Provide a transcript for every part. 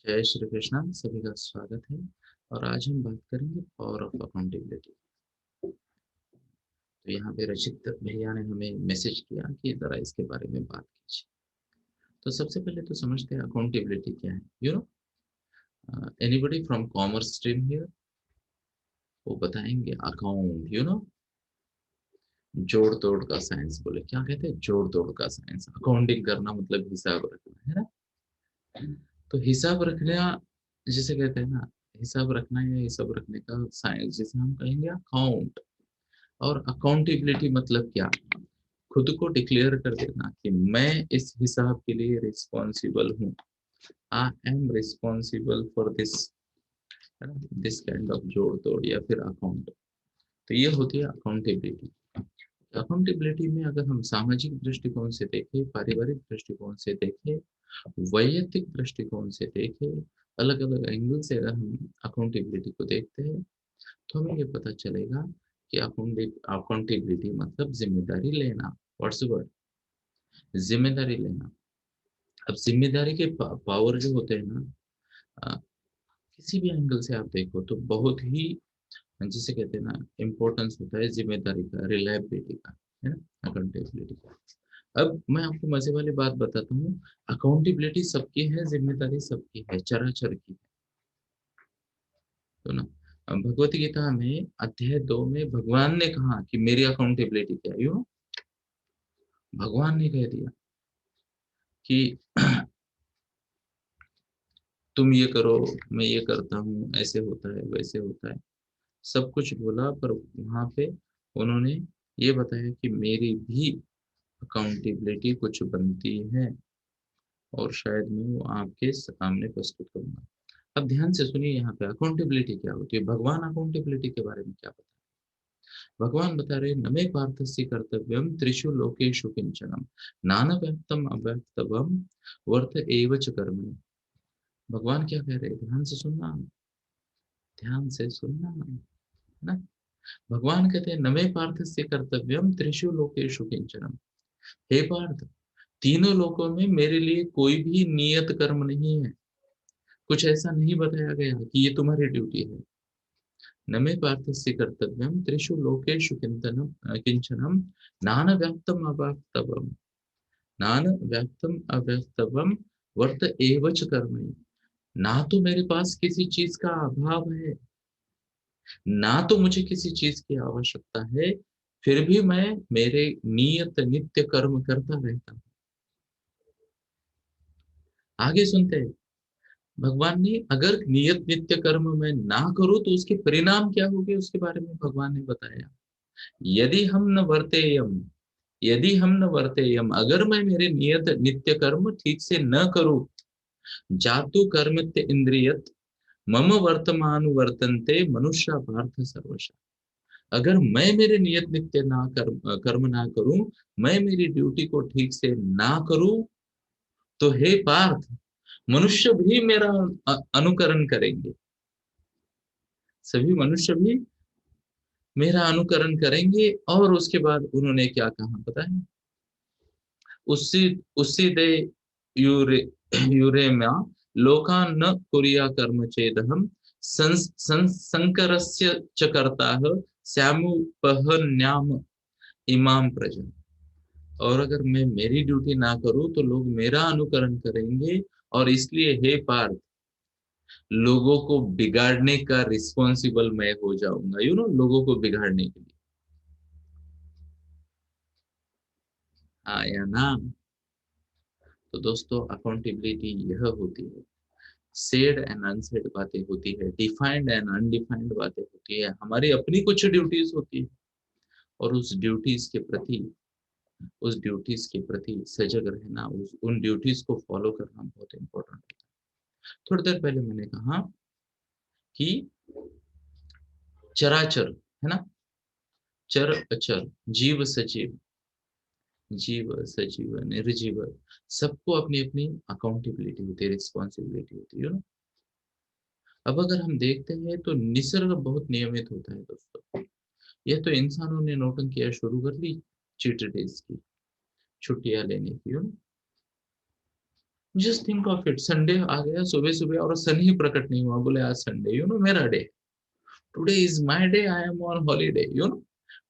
जय श्री कृष्णा, सभी का स्वागत है। और आज हम बात करेंगे पावर ऑफ अकाउंटेबिलिटी। तो यहाँ पे रचित भैया ने हमें मैसेज किया कि जरा इसके बारे में बात कीजिए। तो सबसे पहले तो समझते हैं अकाउंटेबिलिटी क्या है। Anybody from commerce stream here, वो बताएंगे अकाउंट जोड़ तोड़ का साइंस। बोले क्या कहते हैं? जोड़ तोड़ का साइंस। अकाउंटिंग करना मतलब हिसाब रखना है ना। तो हिसाब रखना जिसे कहते हैं ना, हिसाब रखना या हिसाब रखने का साइंस जिसे हम कहेंगे अकाउंट। और अकाउंटेबिलिटी मतलब क्या? खुद को डिक्लेयर कर देना कि मैं इस हिसाब के लिए रिस्पॉन्सिबल हूँ। I am responsible for this, है ना, दिस काइंड ऑफ जोड़ तोड़ या फिर अकाउंट। तो ये होती है अकाउंटेबिलिटी। अकाउंटेबिलिटी में अगर हम सामाजिक दृष्टिकोण से देखें, पारिवारिक दृष्टिकोण से देखें, वैयक्तिक दृष्टिकोण से देखें, अलग अलग एंगल से अगर हम अकाउंटेबिलिटी को देखते हैं, तो हमें ये पता चलेगा कि अकाउंटेबिलिटी मतलब जिम्मेदारी लेना। What's word? जिम्मेदारी लेना। अब जिम्मेदारी के पावर जो होते हैं ना, अ, किसी भी एंगल से आप देखो तो बहुत ही, जिसे कहते हैं ना, इम्पोर्टेंस होता है जिम्मेदारी का, रिलायबिलिटी का, है ना, अकाउंटेबिलिटी का। अब मैं आपको मजे वाली बात बताता हूँ। अकाउंटेबिलिटी सबकी है, जिम्मेदारी सबकी है, चराचर की है। तो ना, भगवत गीता में अध्याय 2 में भगवान ने कहा कि मेरी अकाउंटेबिलिटी क्या है। भगवान ने कह दिया कि तुम ये करो, मैं ये करता हूँ, ऐसे होता है, वैसे होता है, सब कुछ बोला। पर वहां पे उन्होंने ये बताया कि मेरी भी अकाउंटेबिलिटी कुछ बनती है, और शायद मैं वो आपके सामने प्रस्तुत करूंगा। अब ध्यान से सुनिए, यहाँ पे अकाउंटेबिलिटी क्या होती है। भगवान अकाउंटेबिलिटी के बारे में क्या बता रहे हैं? भगवान बता रहे हैं, नमे पार्थस्य कर्तव्यम त्रिषु लोकेषु किंचनम नान व्यक्तम अव्यक्तवम वर्त एव च कर्म। भगवान क्या कह रहे हैं? ध्यान से सुनना, ध्यान से सुनना, है ना। भगवान कहते हैं, नमे पार्थस्य कर्तव्यम त्रिषु लोकेषु किंचनम। हे पार्थ, तीनों लोकों में मेरे लिए कोई भी नियत कर्म नहीं है। कुछ ऐसा नहीं बताया गया कि ये तुम्हारी ड्यूटी है। नमे पार्थस्य कर्तव्यम त्रिषु लोकेषु किंचनम नान व्यक्तम अव्यक्तवम, नान व्यक्तम अव्यक्तवम वर्त एव च कर्मणि। ना तो मेरे पास किसी चीज का अभाव है, ना तो मुझे किसी चीज की आवश्यकता है, फिर भी मैं मेरे नियत नित्य कर्म करता रहता हूँ। आगे सुनते हैं, भगवान ने अगर नियत नित्य कर्म मैं ना करूं तो उसके परिणाम क्या होंगे, उसके बारे में भगवान ने बताया। यदि हम न वर्तेयम, यदि हम न वर्तेयम, अगर मैं मेरे नियत नित्य कर्म ठीक से न करूं, जातु कर्मित्य इंद्रियत मम वर्तमान वर्तन्ते मनुष्य पार्थ सर्वशः। अगर मैं मेरे नियत नित्य ना कर्म ना करूं, मैं मेरी ड्यूटी को ठीक से ना करूं, तो हे पार्थ, मनुष्य भी मेरा अनुकरण करेंगे। सभी मनुष्य भी मेरा अनुकरण करेंगे। और उसके बाद उन्होंने क्या कहा पता है? उसी उसी दे यूरे यूरेम्या लोकान न कुर्या कर्म चेदहम संकरस्य च कर्ता श्यामुपहन्याम इमाम प्रजा। और अगर मैं मेरी ड्यूटी ना करूं तो लोग मेरा अनुकरण करेंगे, और इसलिए हे पार्थ, लोगों को बिगाड़ने का रिस्पॉन्सिबल मैं हो जाऊंगा। लोगों को बिगाड़ने के लिए। हाँ या ना? तो दोस्तों, अकाउंटेबिलिटी यह होती है, सेड एंड अनसेड बातें होती है, डिफाइंड एंड अनडिफाइंड बातें होती है, हमारी अपनी कुछ ड्यूटीज होती है, और उस ड्यूटीज के प्रति सजग रहना, उन ड्यूटीज को फॉलो करना बहुत इंपॉर्टेंट है। थोड़ी देर पहले मैंने कहा कि चराचर, है ना, चर अचर, जीव सजीव, जीव सजीव निर्जीव, सबको अपनी अपनी अकाउंटेबिलिटी होती है, रिस्पॉन्सिबिलिटी होती है। अब अगर हम देखते हैं तो निसर्ग बहुत नियमित होता है दोस्तों। यह तो इंसानों ने नौटंकियां शुरू कर ली, चीट डेज की, छुट्टियां लेने की, just think of it, Sunday आ गया सुबह सुबह और सन ही प्रकट नहीं हुआ, बोले आज संडे, मेरा day, today is my day, I am on holiday,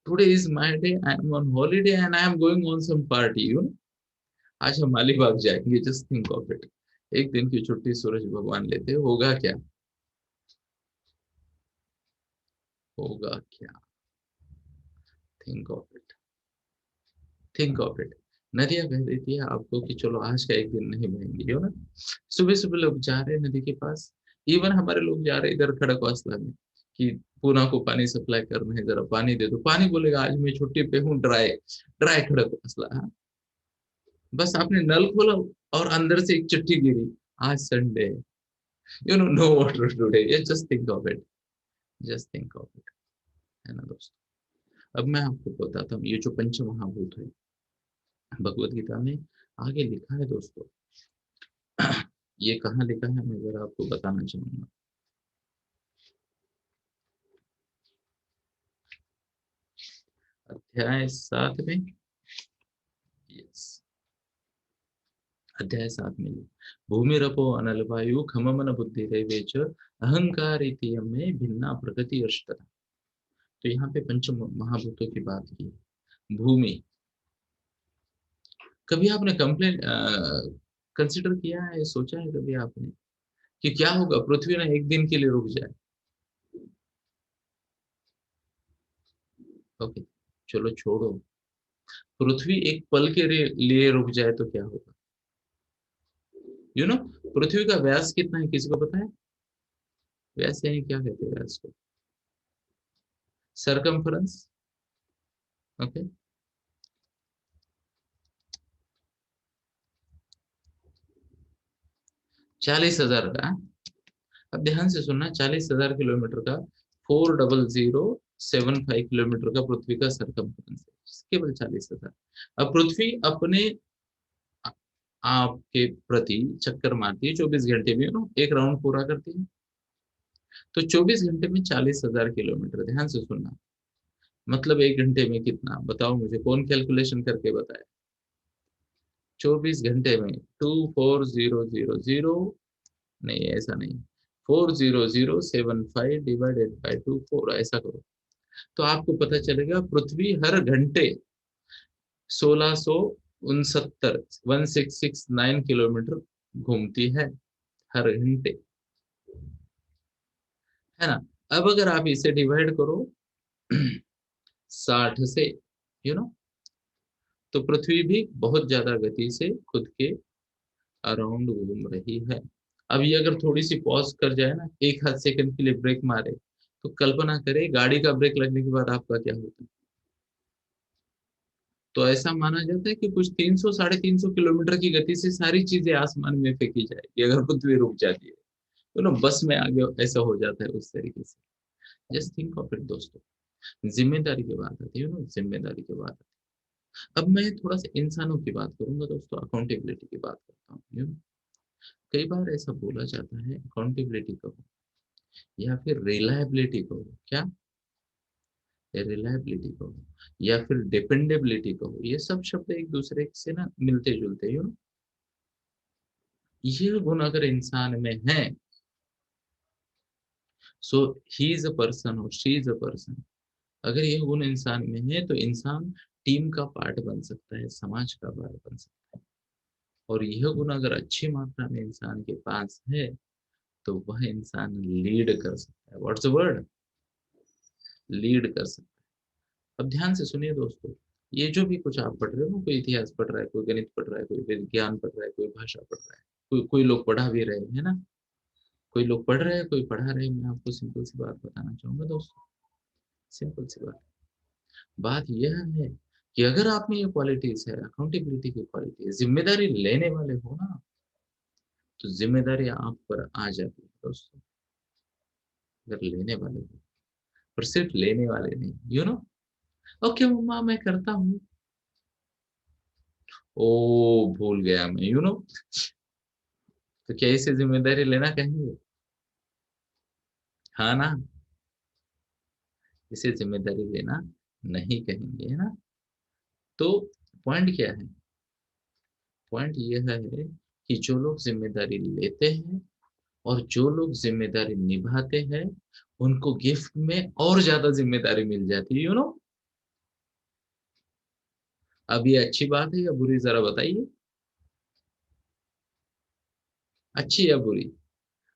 today is my day, I am on holiday and I am going on some party, आज हम मालीबाग जाएंगे, जस्ट थिंक ऑफ इट। एक दिन की छुट्टी सूरज भगवान लेते, होगा क्या? होगा क्या? Think of it, think of it. नदियां कह देती है आपको कि चलो आज का एक दिन नहीं बहेंगे, सुबह सुबह लोग जा रहे हैं नदी के पास। इवन हमारे लोग जा रहे हैं इधर खड़कवासला में कि पूना को पानी सप्लाई करना है, जरा पानी दे दो, पानी बोलेगा आज मैं छुट्टी पे हूँ, ड्राई ड्राई खड़कवासला, हाँ? बस आपने नल खोला और अंदर से एक चिट्ठी गिरी, आज संडे, नो वाटर टुडे, ये just think of it, just think of it, है ना दोस्तों? अब मैं आपको बताता हूँ ये जो पंच महाभूत है भगवत गीता में आगे लिखा है दोस्तों। ये कहाँ लिखा है मैं जरा आपको बताना चाहूंगा। अध्याय 7 में, यस, अध्याय 7 में, भूमि रपो अनल वायु खममन बुद्धि रेवेच अहंकार में भिन्ना प्रकृति अष्ट। तो यहाँ पे पंच महाभूतों की बात की। भूमि, कभी आपने कंप्लेन कंसिडर किया है, सोचा है कभी आपने कि क्या होगा पृथ्वी ना एक दिन के लिए रुक जाए? ओके, चलो छोड़ो, पृथ्वी एक पल के लिए रुक जाए तो क्या होगा? पृथ्वी का व्यास कितना है, किसी को पता है? व्यास यानी क्या कहते हैं व्यास को? Circumference, okay. 40,000 का, अब ध्यान से सुनना, 40,000 किलोमीटर का, 400,705 किलोमीटर का पृथ्वी का सरकमफ्रेंस है, केवल 40,000। अब पृथ्वी अपने आपके प्रति चक्कर मारती है 24 घंटे में, एक राउंड पूरा करती है। तो 24 घंटे में 40,000 किलोमीटर, ध्यान से सुनना, मतलब एक घंटे में कितना, बताओ मुझे, कौन कैलकुलेशन करके बताए? 24 घंटे में 24,000, नहीं ऐसा नहीं, 400,705 डिवाइडेड बाई 24, ऐसा करो तो आपको पता चलेगा पृथ्वी हर घंटे 1669 1669 किलोमीटर घूमती है, हर घंटे, है ना? अब अगर आप इसे डिवाइड करो 60 से, यू नो तो पृथ्वी भी बहुत ज्यादा गति से खुद के अराउंड घूम रही है। अब ये अगर थोड़ी सी पॉज कर जाए ना, एक आध सेकंड के लिए ब्रेक मारे, तो कल्पना करें गाड़ी का ब्रेक लगने के बाद आपका क्या होता है। तो ऐसा माना जाता है कि कुछ 300 350 किलोमीटर की गति से सारी चीजें आसमान में फेंकी जाएगी अगर पृथ्वी रुक जाती है, बस में आगे ऐसा हो जाता है उस तरीके से। जस्ट थिंक ऑफ इट दोस्तों। जिम्मेदारी की बात आती है, जिम्मेदारी की बात आती है। अब मैं थोड़ा सा इंसानों की बात करूंगा दोस्तों, अकाउंटेबिलिटी की बात करता हूँ। कई बार ऐसा बोला जाता है अकाउंटेबिलिटी कहो या फिर रिलायबिलिटी कहो, क्या? रिलायबिलिटी कहो या फिर डिपेंडेबिलिटी कहो, ये सब शब्द एक दूसरे से ना मिलते जुलते, ये गुण अगर इंसान में है, सो ही इज अ पर्सन और शी इज अ पर्सन। अगर ये गुण इंसान में है तो इंसान टीम का पार्ट बन सकता है, समाज का पार्ट बन सकता है। और यह गुण अगर अच्छी मात्रा में इंसान के पास है तो वह इंसान लीड कर सकता है। What's the word? लीड कर सकता है। अब ध्यान से सुनिए दोस्तों, ये जो भी कुछ आप पढ़ रहे हो, कोई इतिहास पढ़ रहा है, कोई गणित पढ़ रहा है, कोई विज्ञान पढ़ रहा है, कोई भाषा पढ़ रहा है, कोई लोग पढ़ा भी रहे हैं ना, कोई लोग पढ़ रहे हैं, कोई पढ़ा रहे हैं। मैं आपको सिंपल सी बात बताना चाहूंगा दोस्तों, सिंपल सी बात, बात यह है कि अगर आप में ये क्वालिटीज है, अकाउंटेबिलिटी की क्वालिटी, जिम्मेदारी लेने वाले हो ना, तो जिम्मेदारी आप पर आ जाती है दोस्तों, अगर लेने वाले हो। पर सिर्फ लेने वाले नहीं, ओके मम्मा मैं करता हूँ, ओ भूल गया मैं, तो क्या इसे जिम्मेदारी लेना कहेंगे? हाँ ना, इसे जिम्मेदारी लेना नहीं कहेंगे, है ना? तो पॉइंट क्या है? पॉइंट यह है कि जो लोग जिम्मेदारी लेते हैं और जो लोग जिम्मेदारी निभाते हैं उनको गिफ्ट में और ज्यादा जिम्मेदारी मिल जाती है, अब ये अच्छी बात है या बुरी, जरा बताइए। अच्छी या बुरी?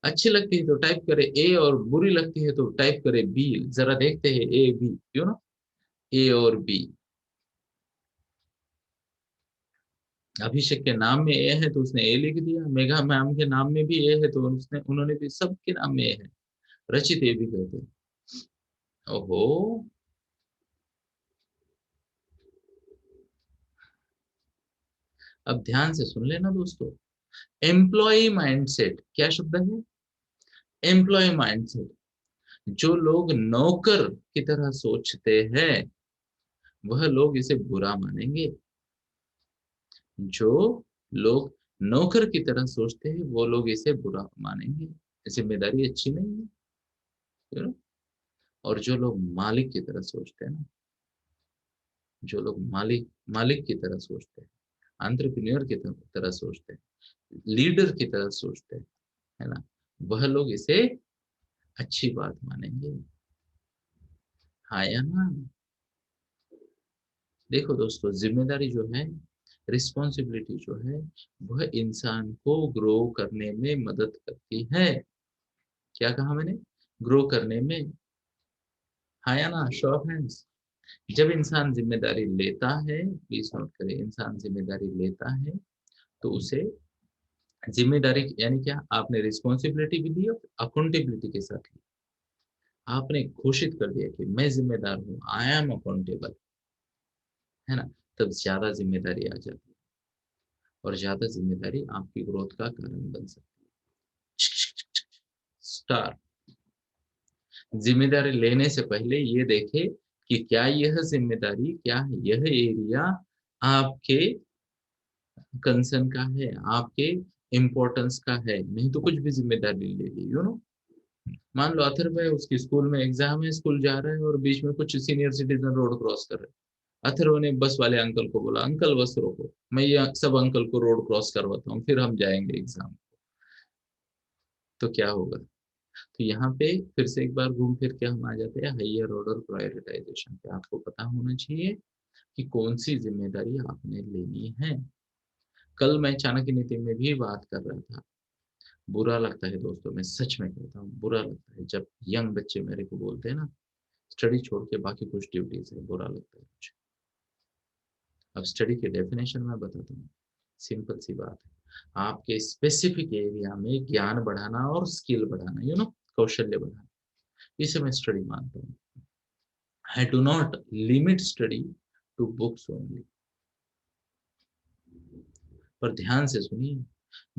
अच्छी लगती है तो टाइप करे ए, और बुरी लगती है तो टाइप करे बी। जरा देखते हैं ए बी, ए और बी। अभिषेक के नाम में ए है तो उसने ए लिख दिया, मेघा मैम के नाम में भी ए है तो उन्होंने भी, सबके नाम में ए है। रचित ए भी कहते हैं। ओहो। अब ध्यान से सुन लेना दोस्तों। एम्प्लॉय माइंडसेट क्या शब्द है? Employ mindset. जो लोग नौकर की तरह सोचते हैं वह लोग इसे बुरा मानेंगे। जो लोग नौकर की तरह सोचते हैं वो लोग इसे बुरा मानेंगे। जिम्मेदारी अच्छी नहीं है, you know? और जो लोग मालिक की तरह सोचते हैं ना, जो लोग मालिक मालिक की तरह सोचते हैं, एंटरप्रेन्योर की तरह सोचते हैं, लीडर की तरह सोचते हैं, है ना, वह लोग इसे अच्छी बात मानेंगे। हाँ या ना? देखो दोस्तों, जिम्मेदारी जो है, रिस्पॉन्सिबिलिटी जो है, वह इंसान को ग्रो करने में मदद करती है। क्या कहा मैंने? ग्रो करने में। हाँ या ना? Show off hands. जब इंसान जिम्मेदारी लेता है, प्लीज नोट करें, इंसान जिम्मेदारी लेता है तो उसे जिम्मेदारी यानी क्या, आपने रिस्पॉन्सिबिलिटी भी ली और अकाउंटेबिलिटी के साथ ली। आपने घोषित कर दिया कि मैं जिम्मेदार हूँ, आई एम अकाउंटेबल, है ना, तब ज्यादा जिम्मेदारी आ जाती है और ज्यादा जिम्मेदारी आपकी ग्रोथ का कारण बन सकती है। स्टार। जिम्मेदारी लेने से पहले ये देखे कि क्या यह जिम्मेदारी, क्या यह एरिया आपके कंसर्न का है, आपके इम्पोर्टेंस का है, नहीं तो कुछ भी जिम्मेदारी ले ली, मान लो अथर्व है, उसकी स्कूल में एग्जाम है, स्कूल जा रहा है और बीच में कुछ सीनियर सिटीजन रोड क्रॉस कर रहे हैं। अथर्व ने बस वाले अंकल को बोला, अंकल बस रोको, मैं ये सब अंकल को रोड क्रॉस करवाता हूँ, फिर हम जाएंगे एग्जाम। तो क्या होगा? तो यहाँ पे फिर से एक बार घूम फिर के हम आ जाते हैं हायर ऑर्डर प्रायोरिटाइजेशन पे। आपको पता होना चाहिए कि कौन सी जिम्मेदारी आपने लेनी है। कल मैं चाणक्य नीति में भी बात कर रहा था। बुरा लगता है दोस्तों, मैं सच में कहता हूँ, बुरा लगता है जब यंग बच्चे मेरे को बोलते हैं ना, स्टडी छोड़ के बाकी कुछ ड्यूटीज है, बुरा लगता है मुझे। अब स्टडी की डेफिनेशन मैं बताता हूँ। सिंपल सी बात है, आपके स्पेसिफिक एरिया में ज्ञान बढ़ाना और स्किल बढ़ाना, कौशल्य बढ़ाना, इसे मैं स्टडी मानता हूँ। I do not limit study to books only। पर ध्यान से सुनिए,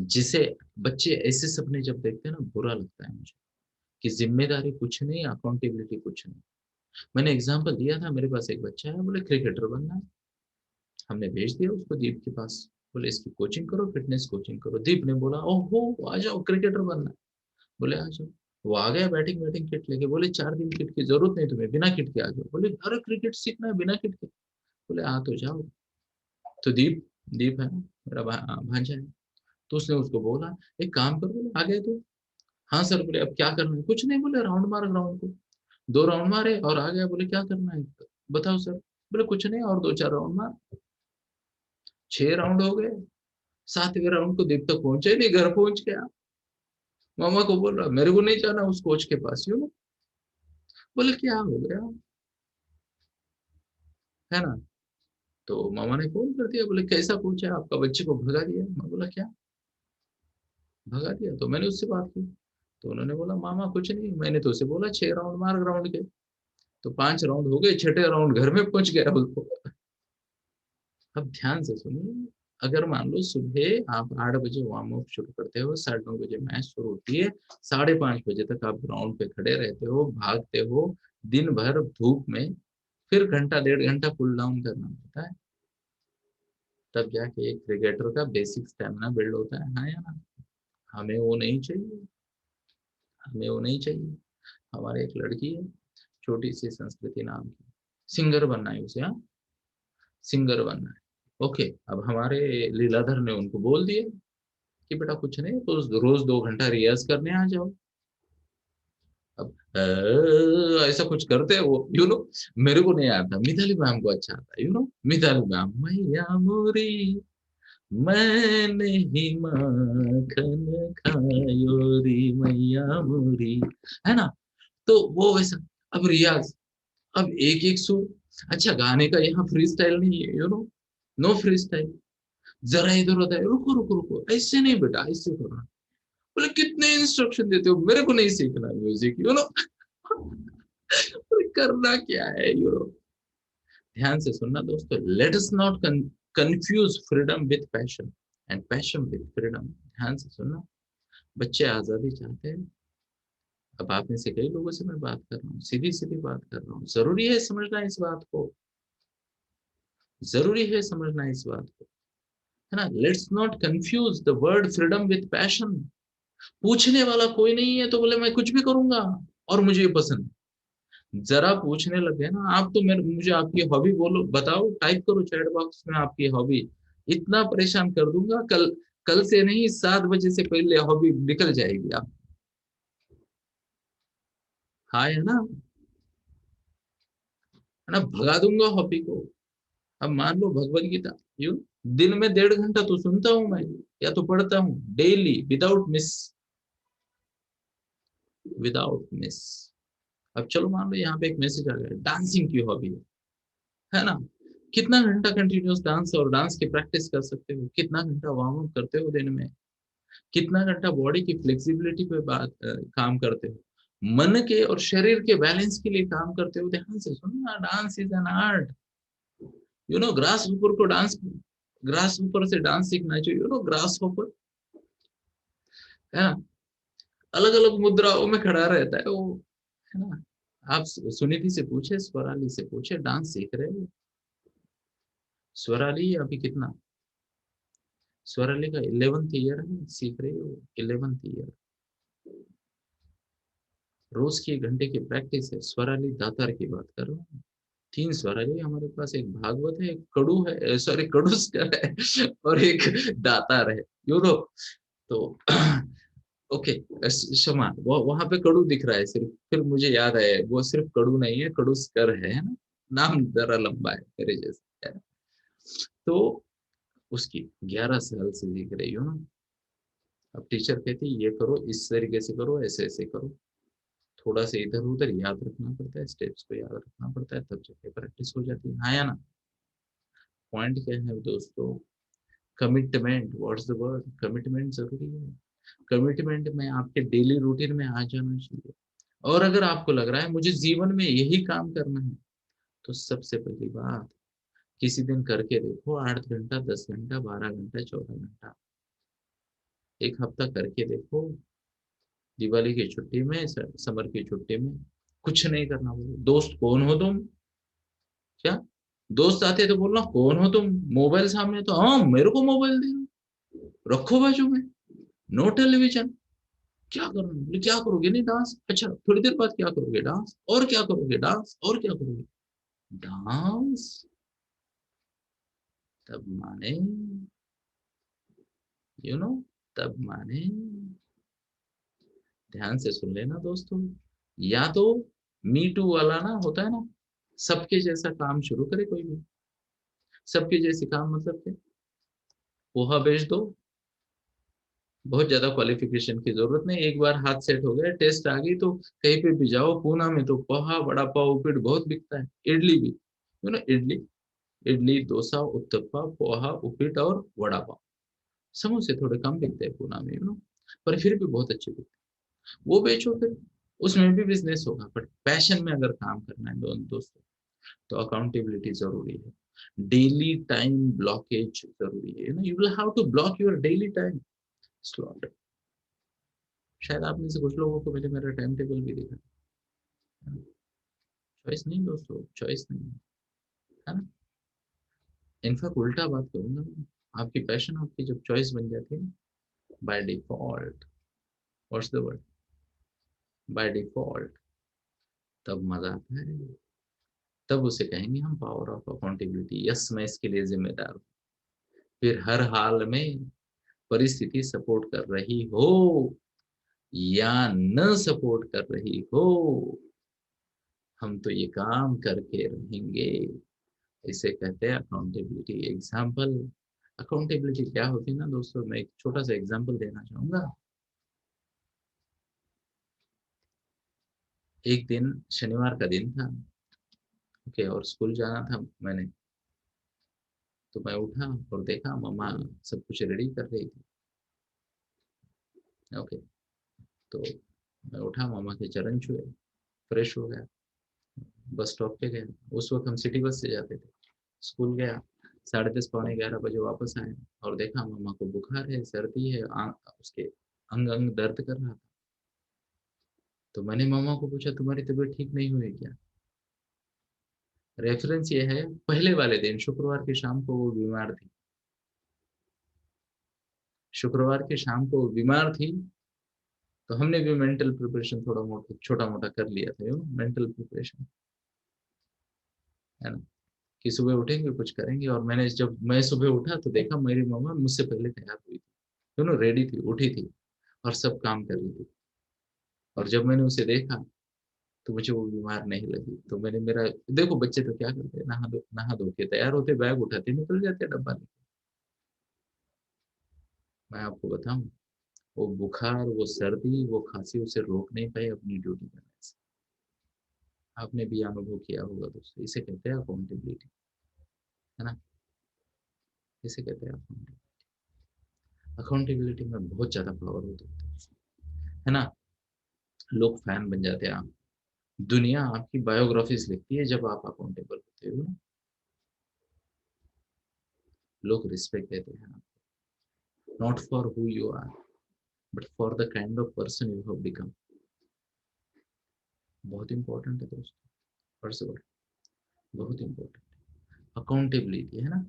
जिसे बच्चे ऐसे सपने जब देखते हैं ना, बुरा लगता है मुझे कि जिम्मेदारी कुछ नहीं, अकाउंटेबिलिटी कुछ नहीं। मैंने एग्जांपल दिया था, मेरे पास एक बच्चा है, बोले क्रिकेटर बनना है। हमने भेज दिया उसको दीप के पास, बोले इसकी कोचिंग करो, फिटनेस कोचिंग करो। दीप ने बोला ओहो आ जाओ, क्रिकेटर बनना है। बोले आ जाओ। वो आ गया बैटिंग बैटिंग किट लेके, बोले 4 दिन किट की जरूरत नहीं तुम्हें, बिना किट के आ जाओ। बोले अरे क्रिकेट सीखना है बिना किट के? बोले आ तो जाओ। तो दीप, दीप है ना, मेरा भांजा है, तो उसने उसको बोला एक काम करो, बोले आ गए तो। हाँ सर। बोले अब क्या करना है? कुछ नहीं, बोले राउंड मार ग्राउंड को। 2 राउंड मारे और आ गया। बोले क्या करना है बताओ सर? बोले कुछ नहीं, और 2-4 राउंड मार। 6 राउंड हो गए। 7वें राउंड को दीप तक पहुंचे नहीं, घर पहुंच गया। मामा को बोल रहा मेरे को नहीं जाना उस कोच के पास, बोले क्या हो गया, है ना? तो मामा ने फोन कर दिया, बोले कैसा कोच है आपका, बच्चे को भगा दिया। मैं बोला क्या भगा दिया? तो मैंने उससे बात की, तो उन्होंने बोला मामा कुछ नहीं, मैंने तो उसे बोला 6 राउंड मार ग्राउंड के। तो 5 राउंड हो गए, 6ठे राउंड घर में पहुंच गया उसको। अब ध्यान से सुनिए, अगर मान लो सुबह आप 8 बजे वार्म अप शुरू करते हो, 9:30 बजे मैच शुरू होती है, 5:30 बजे तक आप ग्राउंड पे खड़े रहते हो, भागते हो दिन भर धूप में, फिर घंटा 1.5 घंटा कूल डाउन करना होता है, तब जाके एक क्रिकेटर का बेसिक स्टेमिना बिल्ड होता है। हाँ या ना? हमें वो नहीं चाहिए, हमें वो नहीं चाहिए। हमारे एक लड़की है, छोटी सी संस्कृति नाम की, सिंगर बनना है उसे, हाँ, सिंगर बनना है। ओके, अब हमारे लीलाधर ने उनको बोल दिया कि बेटा कुछ नहीं, तो रोज 2 घंटा रियाज करने आ जाओ। अब ऐसा कुछ करते हैं वो, मेरे को नहीं आता, मिताली मैम को अच्छा आता, मिताली मैम, मैया मोरी मैंने ही माखन खायो री मैया मोरी, है ना। तो वो वैसा। अब रियाज, अब एक एक सुर। अच्छा, गाने का यहाँ फ्री स्टाइल नहीं है, नो फ्री स्टाइल। जरा इधर होता है, रुको रुको रुको, ऐसे नहीं बेटा, ऐसे करो। बोले कितने इंस्ट्रक्शन देते हो, मेरे को नहीं सीखना म्यूजिक, करना क्या है, ध्यान से सुनना दोस्तों, let us not confuse freedom with passion and passion with freedom. ध्यान से सुनना, बच्चे आजादी चाहते हैं। अब आप में से कई लोगों से मैं बात कर रहा हूँ, सीधी सीधी बात कर रहा हूँ, जरूरी है समझना इस बात को, जरूरी है समझना इस बात को, है ना। Let's not confuse the word freedom with passion. पूछने वाला कोई नहीं है तो बोले मैं कुछ भी करूंगा और मुझे ये पसंद है। जरा पूछने लगे ना आप, तो मेरे मुझे आपकी हॉबी बोलो, बताओ, टाइप करो चैट बॉक्स में आपकी हॉबी, इतना परेशान कर दूंगा, कल कल से नहीं, 7 बजे से पहले हॉबी निकल जाएगी आप। हाँ, है ना, है ना, भगा दूंगा हॉबी को। अब मान लो भगवत गीता, यू दिन में 1.5 घंटा तो सुनता हूँ मैं, या तो पढ़ता हूँ daily, without miss, without miss. अब चलो मान लो यहाँ पे एक मैसेज आ गया, डांसिंग की हॉबी है ना, कितना घंटा कंटिन्यूस डांस और डांस की प्रैक्टिस कर सकते हो, कितना घंटा वार्म अप करते हो दिन में, कितना घंटा बॉडी की फ्लेक्सिबिलिटी पे काम करते हो, मन के और शरीर के बैलेंस के लिए काम करते हो। ध्यान से सुनना, dance is an art, grass ऊपर को डांस, ग्रास ऊपर से डांस सीखना चाहिए, ग्रास ऊपर, है ना, अलग अलग मुद्राओं में खड़ा रहता है वो, है ना। आप सुनिधि से पूछे, स्वराली से पूछे, डांस सीख रहे हो। स्वराली अभी कितना, स्वराली का 11th ईयर है, सीख रही हो, 11th ईयर, रोज की 1 घंटे की प्रैक्टिस है। स्वराली दातार की बात कर रहा हूँ, 3 स्वराली हमारे पास, एक भागवत है, एक कड़ू है, सॉरी कड़ुस्कर है, और एक दातार है, तो ओके, क्षमा, वो वहां पे कड़ू दिख रहा है सिर्फ, फिर मुझे याद आया वो सिर्फ कड़ू नहीं है, कड़ुस्कर है ना, नाम जरा लंबा है मेरे जैसे, है ना? तो उसकी 11 साल से सीख रही हो ना। अब टीचर कहती है ये करो, इस तरीके से करो, ऐसे ऐसे करो, थोड़ा सा इधर उधर याद रखना पड़ता है, स्टेप्स को याद रखना पड़ता है, तब जाके प्रैक्टिस हो जाती है, हाँ या ना। पॉइंट क्या है दोस्तों, commitment, what's the word, commitment जरूरी है। कमिटमेंट में आपके डेली रूटीन में आ जाना चाहिए। और अगर आपको लग रहा है मुझे जीवन में यही काम करना है, तो सबसे पहली बात, किसी दिन करके देखो, 8 घंटा, 10 घंटा, 12 घंटा, 14 घंटा, एक हफ्ता करके देखो। दिवाली की छुट्टी में, समर की छुट्टी में, कुछ नहीं करना, बोलो दोस्त कौन हो तुम, क्या, दोस्त आते तो बोलना कौन हो तुम, मोबाइल सामने तो हाँ मेरे को मोबाइल दे, रखो बाजू में, नो टेलीविजन, क्या करोगे, बोले क्या करोगे, नहीं डांस, अच्छा थोड़ी देर बाद क्या करोगे, डांस, और क्या करोगे, डांस, और क्या करोगे, डांस, तब माने, यू नो तब माने। ध्यान से सुन लेना दोस्तों, या तो मी टू वाला ना होता है ना, सबके जैसा काम शुरू करे कोई भी, सबके जैसे काम मतलब क्या, पोहा बेच दो, बहुत ज्यादा क्वालिफिकेशन की जरूरत नहीं, एक बार हाथ सेट हो गया, टेस्ट आ गई, तो कहीं पे भी जाओ, पूना में तो पोहा, वड़ा पाव, उपीट बहुत बिकता है, इडली भी, इडली, इडली डोसा उत्तपा पोहा उपीट और वड़ा पाव, समोसे थोड़े कम बिकते हैं पूना में, पर फिर भी बहुत अच्छे बिकते हैं, वो बेचो फिर, उसमें भी बिजनेस होगा। बट पैशन में अगर काम करना है दोस्तों, तो अकाउंटेबिलिटी जरूरी है, डेली टाइम ब्लॉकेज जरूरी है ना, you will have to block your daily time slot. शायद आप में से कुछ लोगों को मैंने मेरा टाइम टेबल भी देखा, चॉइस नहीं दोस्तों, चॉइस नहीं, है ना। इनफैक्ट उल्टा बात करूंगा मैं, आपकी पैशन आपकी जब चॉइस बन जाती है by default, what's the word, by default, तब मजा आता है, तब उसे कहेंगे हम पावर ऑफ अकाउंटेबिलिटी, यस मैं इसके लिए जिम्मेदार हूँ, फिर हर हाल में परिस्थिति सपोर्ट कर रही हो या न सपोर्ट कर रही हो, हम तो ये काम करके रहेंगे। इसे कहते हैं अकाउंटेबिलिटी। एग्जाम्पल, अकाउंटेबिलिटी क्या होती है ना दोस्तों, मैं एक छोटा सा एग्जाम्पल देना चाहूंगा। एक दिन शनिवार का दिन था, ओके, और स्कूल जाना था मैंने। तो मैं उठा और देखा मम्मा सब कुछ रेडी कर रही थी, ओके। तो मैं उठा, मम्मा के चरण छुए, फ्रेश हो गया, बस स्टॉप पे गया। उस वक्त हम सिटी बस से जाते थे। स्कूल गया, 10:30 पौने 11 बजे वापस आए और देखा मम्मा को बुखार है, सर्दी है, उसके अंग अंग दर्द कर रहा था। तो मैंने मम्मा को पूछा तुम्हारी तबीयत ठीक नहीं हुई क्या? रेफरेंस ये है, पहले वाले दिन शुक्रवार की शाम को वो बीमार थी। शुक्रवार की शाम को वो बीमार थी। तो हमने भी मेंटल प्रिपरेशन थोड़ा मोटा छोटा मोटा कर लिया था, मेंटल प्रिपरेशन, है ना, कि सुबह उठेंगे कुछ करेंगे। और मैंने जब मैं सुबह उठा तो देखा मेरी मम्मा मुझसे पहले तैयार हुई थी, दोनों रेडी थी, उठी थी और सब काम कर रही थी। और जब मैंने उसे देखा तो मुझे वो बीमार नहीं लगी। तो मैंने मेरा, देखो बच्चे तो क्या करते हैं, नहा धो के तैयार होते, बैग उठाते निकल जाते डब्बा लेके। मैं आपको बताऊं, वो बुखार, वो सर्दी, वो खांसी उसे रोक नहीं पाई अपनी ड्यूटी करने से। आपने भी अनुभव किया होगा दोस्तों। इसे कहते हैं अकाउंटेबिलिटी, है ना, इसे कहते हैं अकाउंटेबिलिटी। अकाउंटेबिलिटी में बहुत ज्यादा पावर होती है ना। लोग फैन बन जाते हैं, आप, दुनिया आपकी बायोग्राफीज लिखती है जब आप अकाउंटेबल होते हो ना। लोग रिस्पेक्ट देते हैं, not for who you are but for the kind of person you have become. बहुत इंपॉर्टेंट है दोस्तों, फर्स्ट ऑफ ऑल बहुत इंपॉर्टेंट अकाउंटेबिलिटी, है ना।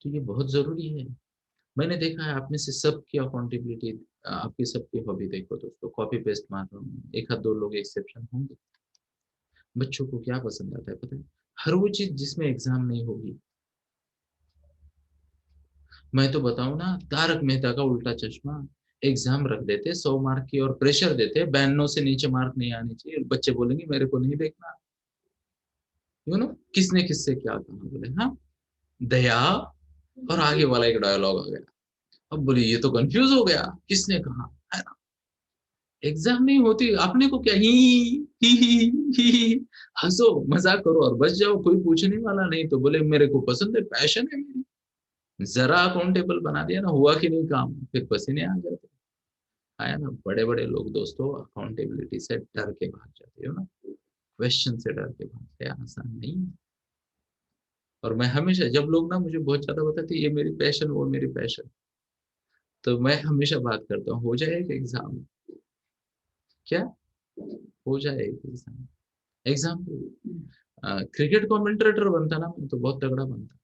तो ये बहुत जरूरी है। मैंने देखा है आप में से सबकी अकाउंटेबिलिटी, आपकी सबकी हॉबी देखो दोस्तों, कॉपी पेस्ट मार रहा हूँ, एक आध दो लोग एक्सेप्शन होंगे। बच्चों को क्या पसंद आता है पता है? हर वो चीज जिसमें एग्जाम नहीं होगी। मैं तो बताऊं ना, तारक मेहता का उल्टा चश्मा, एग्जाम रख देते 100 मार्क की और प्रेशर देते 92 से नीचे मार्क नहीं आने चाहिए, बच्चे बोलेंगे मेरे को नहीं देखना। किसने किससे क्या कहा, बोले हाँ दया, और आगे वाला एक डायलॉग आ गया। अब बोले ये तो कंफ्यूज हो गया, किसने कहा, है ना। एग्जाम नहीं होती, अपने को क्या, ही हंसो मजाक करो और बच जाओ, कोई पूछने वाला नहीं। तो बोले मेरे को पसंद है, पैशन है मेरी। जरा अकाउंटेबल बना दिया ना, हुआ कि नहीं काम, फिर पसीने आ जाते। आया ना, बड़े बड़े लोग दोस्तों अकाउंटेबिलिटी से डर के भाग जाते हो ना, क्वेश्चन से डर के भागते हैं, आसान नहीं है। और मैं हमेशा, जब लोग ना मुझे बहुत ज्यादा बताते ये मेरी पैशन वो मेरी पैशन, तो मैं हमेशा बात करता हूँ हो जाएगा एग्जाम, क्या हो जाएगा एग्जाम। एग्जाम्पल, क्रिकेट कमेंटेटर बनता ना मैं तो बहुत तगड़ा बनता।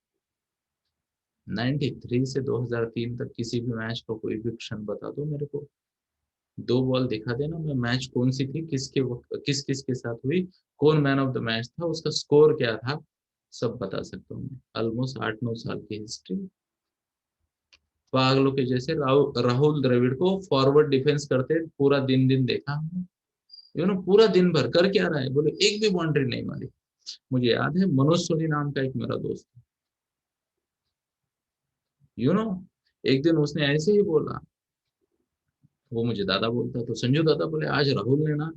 93 से 2003 तक किसी भी मैच का कोई भी क्षण बता दो मेरे को, 2 बॉल दिखा देना, मैं मैच कौन सी थी, किसके वक्त किस किस के साथ हुई, कौन मैन ऑफ द मैच था, उसका स्कोर क्या था, सब बता सकता हूँ मैं। ऑलमोस्ट 8-9 साल की हिस्ट्री। पागलों के जैसे राहुल द्रविड़ को फॉरवर्ड डिफेंस करते पूरा दिन दिन देखा हमने। पूरा दिन भर कर क्या रहा है, बोले एक भी बाउंड्री नहीं मारी। मुझे याद है मनोज सोनी नाम का एक मेरा दोस्त, यू नो एक दिन उसने ऐसे ही बोला, वो मुझे दादा बोलता, तो संजू दादा बोले आज राहुल ने ना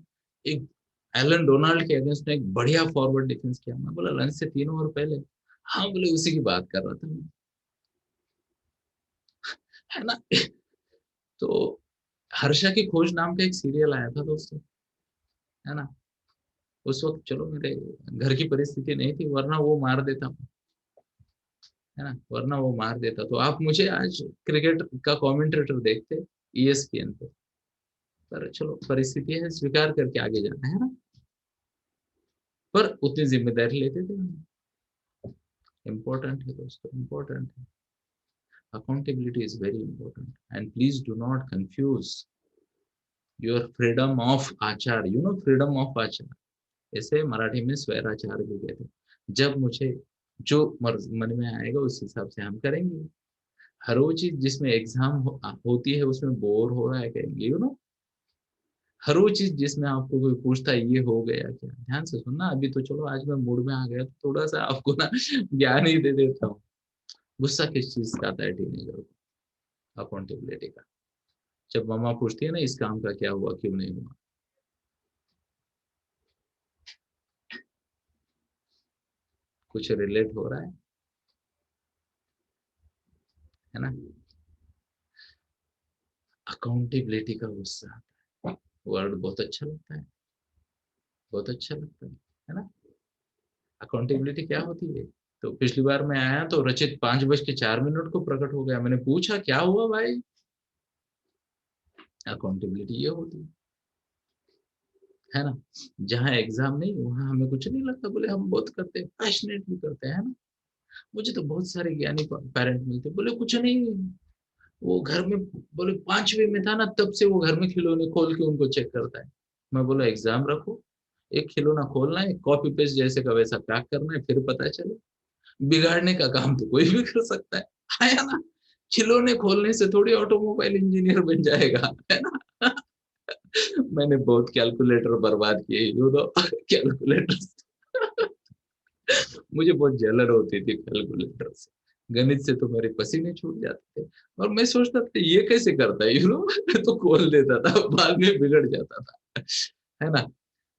एक एलन डोनाल्ड के अगेंस्ट में एक बढ़िया फॉरवर्ड डिफेंस किया। मैं बोला लंच से 3 ओवर पहले? हाँ, बोले उसी की बात कर रहा था मैं, है ना। तो हर्षा की खोज नाम का एक सीरियल आया था दोस्तों, है ना। उस वक्त चलो मेरे घर की परिस्थिति नहीं थी, वरना वो मार देता, है ना, वरना वो मार देता। तो आप मुझे आज क्रिकेट का कमेंटेटर देखते ESPN पे, पर चलो परिस्थिति है, स्वीकार करके आगे जाना है ना। पर उतनी जिम्मेदारी लेते थे हम। इम्पोर्टेंट है दोस्तों, इम्पोर्टेंट है। Accountability is very important and please do not confuse your freedom of आचार, फ्रीडम ऑफ आचार, ऐसे मराठी में स्वैराचार भी कहते हैं। जब मुझे जो मन में आएगा उस हिसाब से हम करेंगे। हर वो चीज जिसमें एग्जाम होती है उसमें बोर हो रहा है कहेंगे, हर वो चीज जिसमें आपको कोई पूछता है ये हो गया क्या, ध्यान से सुनना। अभी तो चलो आज मैं मूड में आ गया तो थोड़ा सा आपको ना ज्ञान ही दे देता हूँ। गुस्सा किस चीज का आता है टीनेजर को? अकाउंटेबिलिटी का। जब मम्मा पूछती है ना इस काम का क्या हुआ क्यों नहीं हुआ, कुछ रिलेट हो रहा है ना? अकाउंटेबिलिटी का गुस्सा आता है। वर्ड बहुत अच्छा लगता है, बहुत अच्छा लगता है ना? अकाउंटेबिलिटी क्या होती है? तो पिछली बार मैं आया तो रचित 5:04 को प्रकट हो गया। मैंने पूछा क्या हुआ भाई? अकाउंटेबिलिटी ये होती है ना? जहाँ एग्जाम नहीं वहां हमें कुछ नहीं लगता, बोले हम बहुत करते हैं, पैशनेटली करते हैं, है ना? मुझे तो बहुत सारे ज्ञानी पेरेंट मिलते, बोले कुछ नहीं, वो घर में, बोले 5वीं में था ना तब से वो घर में खिलौने खोल के उनको चेक करता है। मैं बोला एग्जाम रखो, एक खिलौना खोलना है, कॉपी पेस्ट जैसे का वैसा पैक करना है, फिर पता चले। बिगाड़ने का काम तो कोई भी कर सकता है, आया ना? खिलौने खोलने से थोड़ी ऑटोमोबाइल इंजीनियर बन जाएगा, है ना? मैंने बहुत कैलकुलेटर बर्बाद किए, कैलकुलेटर। मुझे बहुत जलन होती थी कैलकुलेटर से। गणित से तो मेरे पसीने छूट जाते थे। और मैं सोचता था ये कैसे करता है, तो खोल देता था, बाद में बिगड़ जाता था, है ना?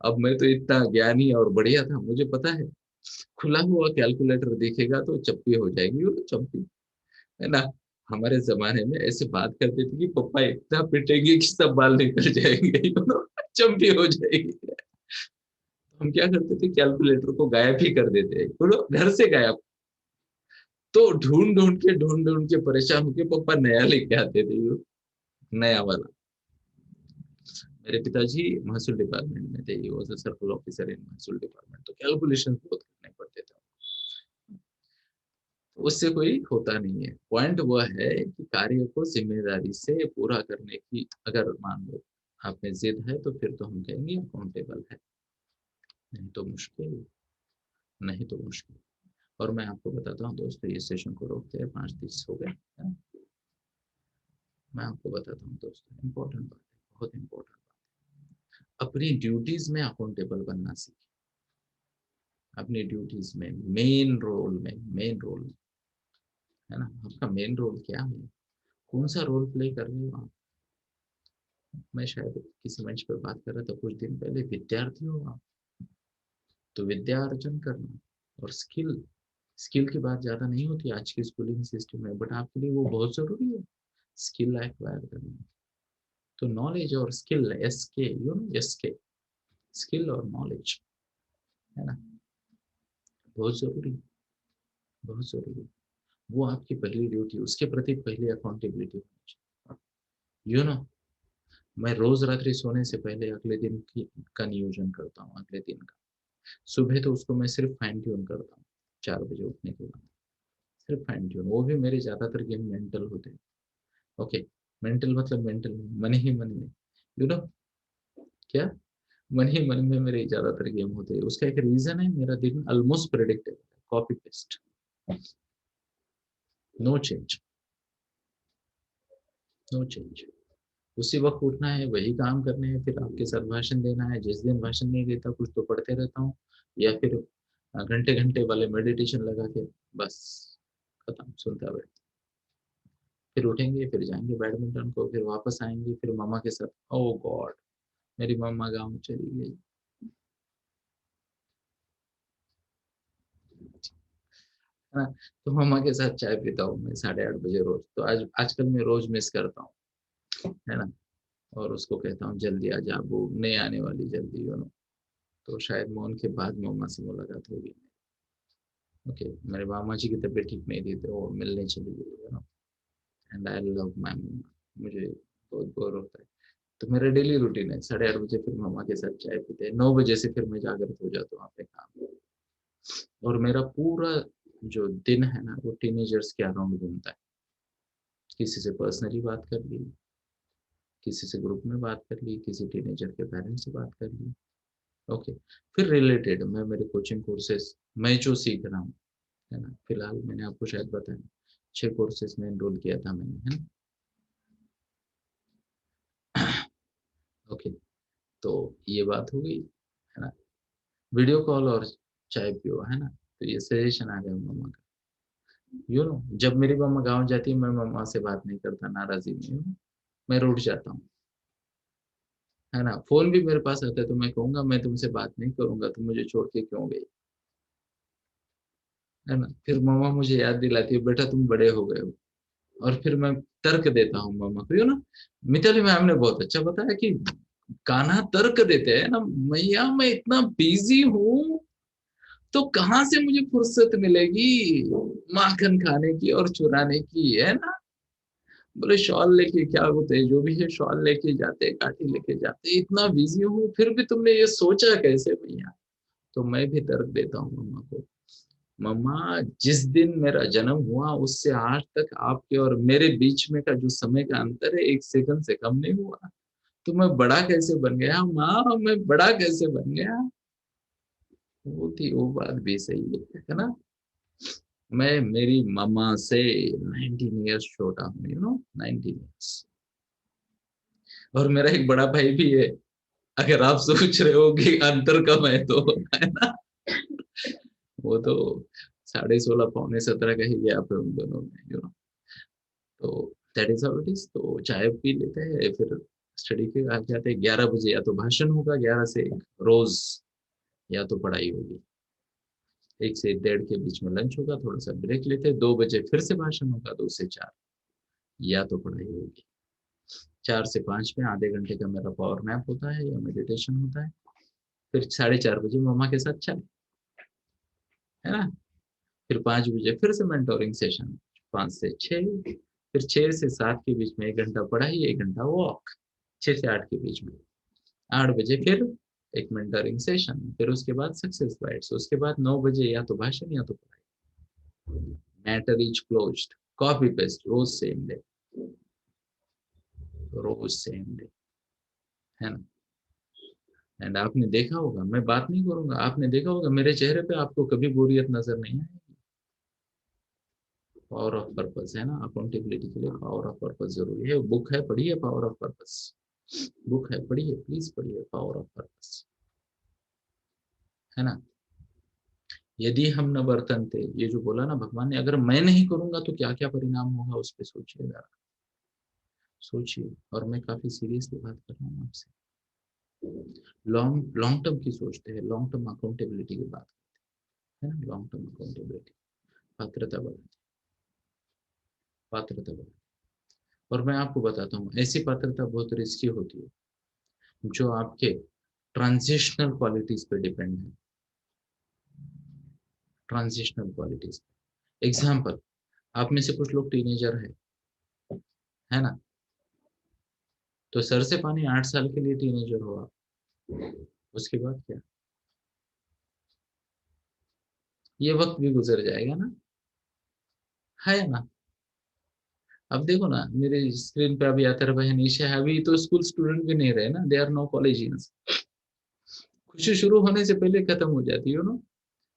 अब मैं तो इतना ज्ञानी और बढ़िया था, मुझे पता है खुला हुआ कैलकुलेटर देखेगा तो चप्पी हो जाएगी, चप्पी, है ना? हमारे जमाने में ऐसे बात करते थे कि पापा इतना पिटेंगे कि सब बाल निकल जाएंगे, चंपी हो जाएगी। हम क्या करते थे, कैलकुलेटर को गायब ही कर देते, बोलो घर से गायब। तो ढूंढ ढूंढ के परेशान होके पापा नया लेके आते थे, नया वाला। मेरे पिताजी महसूल डिपार्टमेंट में थे, वो सर्कल ऑफिसर इन महसूल डिपार्टमेंट, तो कैलकुलेशन बहुत करने पड़ते थे। उससे कोई होता नहीं है। पॉइंट वो है कि कार्य को जिम्मेदारी से पूरा करने की अगर मान लो आप में जिद है तो फिर तो हम कहेंगे अकाउंटेबल है, नहीं तो मुश्किल, नहीं तो मुश्किल। और मैं आपको बताता हूँ दोस्तों, ये सेशन को रोकते हैं, 5:30 हो गए, है ना? मैं आपको बताता हूँ दोस्तों, इम्पोर्टेंट बात है, बहुत इम्पोर्टेंट बात। अपनी ड्यूटीज में अकाउंटेबल बनना सीखें। अपनी ड्यूटीज में मेन रोल में, मेन रोल, है ना? आपका मेन रोल क्या है? कौन सा रोल प्ले कर रहे हो आप? मैं शायद किसी मंच पर बात कर रहा था कुछ दिन पहले, विद्यार्थी हो आप तो विद्या अर्जन करना। और स्किल, स्किल की बात ज्यादा नहीं होती आज की स्कूलिंग सिस्टम में, बट आपके लिए वो बहुत जरूरी है, स्किल एक्वायर करना। तो नॉलेज और स्किल, एस के, एस के, स्किल और नॉलेज, है ना? बहुत जरूरी, बहुत जरूरी। वो आपकी पहली ड्यूटी, उसके प्रति पहली अकाउंटेबिलिटी होनी चाहिए। मैं रोज रात्रि सोने से पहले अगले दिन की का नियोजन करता हूँ, अगले दिन का। सुबह तो उसको मैं सिर्फ फाइन ट्यून करता हूँ, 4 बजे उठने के बाद सिर्फ फाइन ट्यून। वो भी मेरे ज्यादातर गेम मेंटल होते हैं। ओके, मेंटल मतलब मेंटल नहीं, मन ही मन में, यू नो क्या, मन ही मन में मेरे ज्यादातर गेम होते हैं। उसका एक रीजन है, मेरा दिन ऑलमोस्ट प्रेडिक्टेबल है, copy paste, no change, no change. उसी वक्त उठना है, वही काम करने हैं, फिर आपके साथ भाषण देना है। जिस दिन भाषण नहीं देता कुछ तो पढ़ते रहता हूँ, या फिर घंटे घंटे वाले मेडिटेशन लगा के बस खत्म, सुनता बैठ। फिर उठेंगे, फिर जाएंगे बैडमिंटन को, फिर वापस आएंगे, फिर मामा के साथ, ओ गॉड, मेरी मम्मा गाँव चली गई, है ना? तो मम्मा के साथ चाय पीता हूँ मैं 8:30 बजे रोज, तो आज आजकल मैं रोज मिस करता हूँ, है ना? और उसको कहता हूँ जल्दी आ जा, वो नहीं आने वाली जल्दी, तो शायद मौन के बाद मम्मा से मुलाकात होगी। ओके, मेरे मामा जी की तबीयत ठीक नहीं थी तो वो मिलने चली गई, एंड आई लव माय मम्मा। मुझे बहुत बोर होता है, तो मेरा डेली रूटीन है 8:30 बजे फिर मामा के साथ चाय पीते हैं, 9 बजे से फिर मैं जागृत हो जाता हूँ अपने काम। और मेरा पूरा जो दिन है ना वो टीनेजर्स के अराउंड घूमता है। किसी से पर्सनली बात कर ली, किसी से ग्रुप में बात कर ली, किसी टीनेजर के पेरेंट्स से बात कर ली। ओके, फिर रिलेटेड मैं मेरे कोचिंग कोर्सेज, मैं जो सीख रहा हूँ, है ना। फिलहाल मैंने आपको शायद बताया 6 कोर्सेज में एनरोल किया था मैंने, है ना। ओके, तो ये बात हो गई, है ना। वीडियो कॉल और चाय पियो, है ना। तो ये सजेशन आ गया मम्मा का, जब मेरी मम्मा गाँव जाती है मैं मम्मा से बात नहीं करता, नाराजगी में मैं रूठ जाता हूँ, है ना। फोन भी मेरे पास आता है तो मैं कहूंगा मैं तुमसे बात नहीं करूंगा, तुम मुझे छोड़ के क्यों गई, है ना। फिर मम्मा मुझे याद दिलाती है बेटा तुम बड़े हो गए हो, और फिर मैं तर्क देता हूँ मम्मा को, मिताली मैम ने बहुत अच्छा बताया कि कान्हा तर्क देते हैं ना, मैया मैं इतना बिजी हूँ तो कहाँ से मुझे फुर्सत मिलेगी माखन खाने की और चुराने की, है ना। बोले शॉल लेके क्या होते है, जो भी है शॉल लेके जाते, काठी लेके जाते, इतना बिजी हूँ फिर भी तुमने ये सोचा कैसे भैया। तो मैं भी तर्क देता हूँ मम्मा को, मम्मा जिस दिन मेरा जन्म हुआ उससे आज तक आपके और मेरे बीच में का जो समय का अंतर है 1 सेकंड से कम नहीं हुआ, तो मैं बड़ा कैसे बन गया माँ, मैं बड़ा कैसे बन गया। वो बात भी सही है ना। मैं मेरी मम्मा से 19 ईयर्स छोटा हूँ, 19 ईयर्स। और मेरा एक बड़ा भाई भी है, अगर आप सोच रहे हो कि अंतर कम है तो, है ना। वो तो 16.5 पौने 17 का ही गैप है उन दोनों में, तो that is how it is. तो चाय पी लेते हैं, फिर स्टडी के आ जाते हैं। 11 बजे या तो भाषण होगा, 11 से 1 रोज, या तो पढ़ाई होगी। 1 से 1:30 के बीच में लंच होगा, थोड़ा सा ब्रेक लेते हैं। 2 बजे फिर से भाषण होगा, 2 से 4, या तो पढ़ाई होगी। 4 से 5 में आधे घंटे का मेरा पावर नैप होता है या मेडिटेशन होता है। फिर 4:30 बजे मम्मा के साथ चाय, है ना। फिर 5 बजे फिर से मेंटोरिंग सेशन, 5 से 6। फिर 6 से 7 के बीच में 1 घंटा पढ़ाई, 1 घंटा वॉक, 6 से 8 के बीच में। 8 बजे फिर एक मेंटरिंग सेशन, फिर उसके बाद सक्सेस बाइट्स, उसके बाद 9 बजे या तो भाषण या तो पढ़ाई। Matter is closed, copy paste, रोज सेम डे, रोज सेम डे, है ना। एंड आपने देखा होगा, मैं बात नहीं करूंगा, आपने देखा होगा मेरे चेहरे पे आपको कभी बोरियत नजर नहीं आएगी। पावर ऑफ पर्पस, है ना। अकाउंटेबिलिटी के लिए पावर ऑफ पर्पस जरूरी है। बुक है, पढ़िए पावर ऑफ पर्पस, बुक है पढ़िए, प्लीज पढ़िए पावर ऑफ पर्पस, है ना। यदि हम न बर्तनते, ये जो बोला ना भगवान ने, अगर मैं नहीं करूंगा तो क्या क्या परिणाम होगा उस पर सोचिए जरा, सोचिए। और मैं काफी सीरियसली बात कर रहा हूँ आपसे, लॉन्ग लॉन्ग टर्म की सोचते हैं, लॉन्ग टर्म अकाउंटेबिलिटी की बात है ना। लॉन्ग टर्म अकाउंटेबिलिटी, पात्रता बढ़ाती, पात्रता बढ़ाती। और मैं आपको बताता हूँ ऐसी पात्रता बहुत रिस्की होती है जो आपके ट्रांजिशनल क्वालिटीज पे डिपेंड है, ट्रांजिशनल क्वालिटीज। एग्जाम्पल, आप में से कुछ लोग टीनेजर है ना। तो सर से पानी 8 साल के लिए टीनेजर हो आप, उसके बाद क्या, ये वक्त भी गुजर जाएगा ना, है ना। अब देखो ना मेरे स्क्रीन पे अभी अतर भाई निशा है, अभी तो स्कूल स्टूडेंट भी नहीं रहे ना, दे आर नो कॉलेजियंस। खुशी शुरू होने से पहले खत्म हो जाती है ना।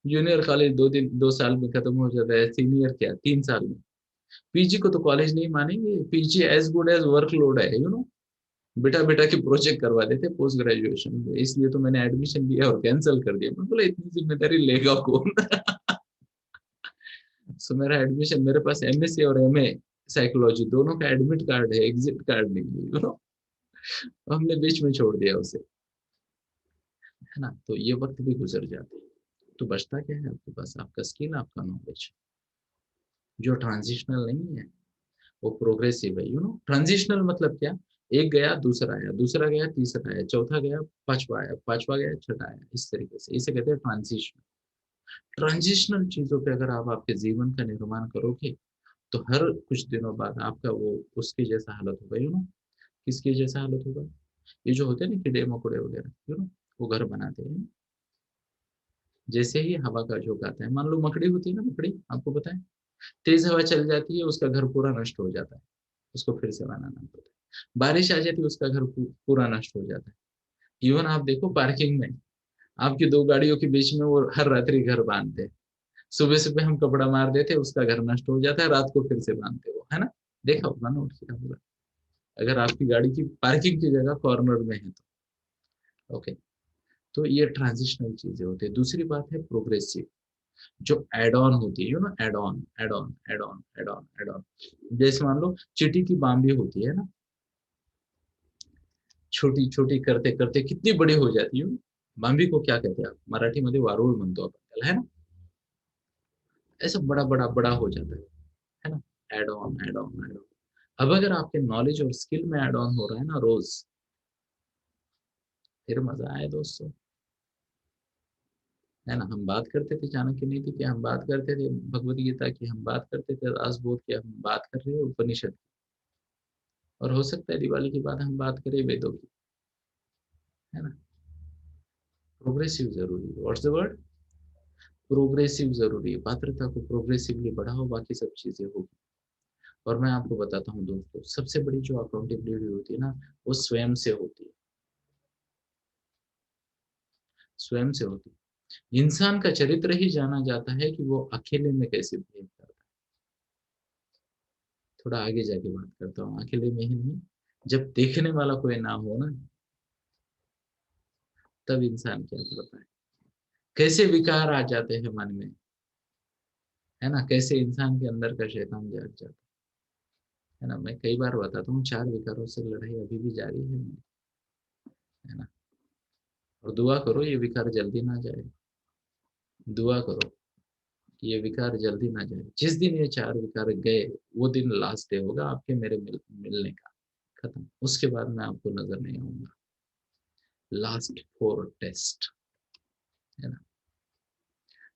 जूनियर कॉलेज 2 साल में खत्म हो जाता है, सीनियर क्या 3 साल में। पीजी को तो कॉलेज नहीं मानेंगे, PG as good as workload है, बेटा बेटा के प्रोजेक्ट करवा देते पोस्ट ग्रेजुएशन में, इसलिए तो मैंने एडमिशन लिया और कैंसिल कर दिया। मैं बोला इतनी जिम्मेदारी लेगा कौन। सो मेरा एडमिशन, मेरे पास एमएससी और एमए साइकोलॉजी दोनों का एडमिट कार्ड है, एग्जिट कार्ड नहीं है, हमने बीच में छोड़ दिया उसे, है ना। तो ये वक्त भी गुजर जाते हैं, तो बचता क्या है आपके पास, आपका स्किल, आपका नॉलेज, जो ट्रांजिशनल नहीं है वो प्रोग्रेसिव है, ट्रांजिशनल मतलब क्या, एक गया दूसरा आया, दूसरा गया तीसरा आया, चौथा गया पांचवा आया, पांचवा गया छठा आया, इस तरीके से, इसे कहते हैं ट्रांजिशन। ट्रांजिशनल चीजों पे अगर आप आपके जीवन का निर्माण करोगे तो हर कुछ दिनों बाद आपका वो उसके जैसा हालत होगा, किसके जैसा हालत होगा, ये जो होते हैं ना कीड़े मकोड़े वगैरह, वो घर बनाते हैं, जैसे ही हवा का झोंका आता है, मान लो मकड़ी होती है ना, मकड़ी आपको पता है, तेज हवा चल जाती है उसका घर पूरा नष्ट हो जाता है, उसको फिर से बनाना पड़ता है। बारिश आ जाती है उसका घर पूरा नष्ट हो जाता है। इवन आप देखो पार्किंग में आपकी 2 गाड़ियों के बीच में वो हर रात्रि घर बांधते हैं, सुबह सुबह हम कपड़ा मार देते, उसका घर नष्ट हो जाता है, रात को फिर से बांधते हो, है ना? देखा होगा, नोट किया होगा, अगर आपकी गाड़ी की पार्किंग की जगह कॉर्नर में है तो। ओके, तो ये ट्रांजिशनल चीजें होती है। दूसरी बात है प्रोग्रेसिव, जो add on add on, add on, add on, add on, add on, add ऑन। जैसे मान लो चींटी की बाम्बी होती है ना, छोटी छोटी करते करते कितनी बड़ी हो जाती है। बाम्बी को क्या कहते हैं आप मराठी में? वारुळ म्हणतो आपण त्याला, है ना? ऐसा बड़ा बड़ा बड़ा हो जाता है ना? Add on, add on, add on. अब अगर आपके नॉलेज और स्किल में एड ऑन हो रहा है ना रोज, फिर मजा आए दोस्तों, है ना? हम बात करते थे चाणक्य नीति की, हम बात करते थे भगवत गीता की, हम बात करते थे दासबोध की, हम बात कर रहे हैं उपनिषद की, और हो सकता है दिवाली के बाद हम बात करें वेदों की, है ना? प्रोग्रेसिव जरूरी है। What's the word? प्रोग्रेसिव जरूरी है। पात्रता को प्रोग्रेसिवली बढ़ाओ, बाकी सब चीजें होगी। और मैं आपको बताता हूँ दोस्तों, सबसे बड़ी जो अकाउंटेबिलिटी होती है ना, वो स्वयं से होती है, स्वयं से होती है। इंसान का चरित्र ही जाना जाता है कि वो अकेले में कैसे बिहेव करता है। थोड़ा आगे जाके बात करता हूँ, अकेले में ही नहीं, जब देखने वाला कोई ना हो ना, तब इंसान क्या करता है, कैसे विकार आ जाते हैं मन में, है ना? कैसे इंसान के अंदर का शैतान जाग जाता है ना? मैं कई बार बताता हूँ, 4 विकारों से लड़ाई अभी भी जारी है मेरी, है ना? और दुआ करो ये विकार जल्दी ना जाए, दुआ करो कि ये विकार जल्दी ना जाए। जिस दिन ये 4 विकार गए, वो दिन लास्ट डे होगा आपके मेरे मिलने का, खत्म। उसके बाद मैं आपको नजर नहीं आऊंगा। लास्ट फोर टेस्ट, है ना?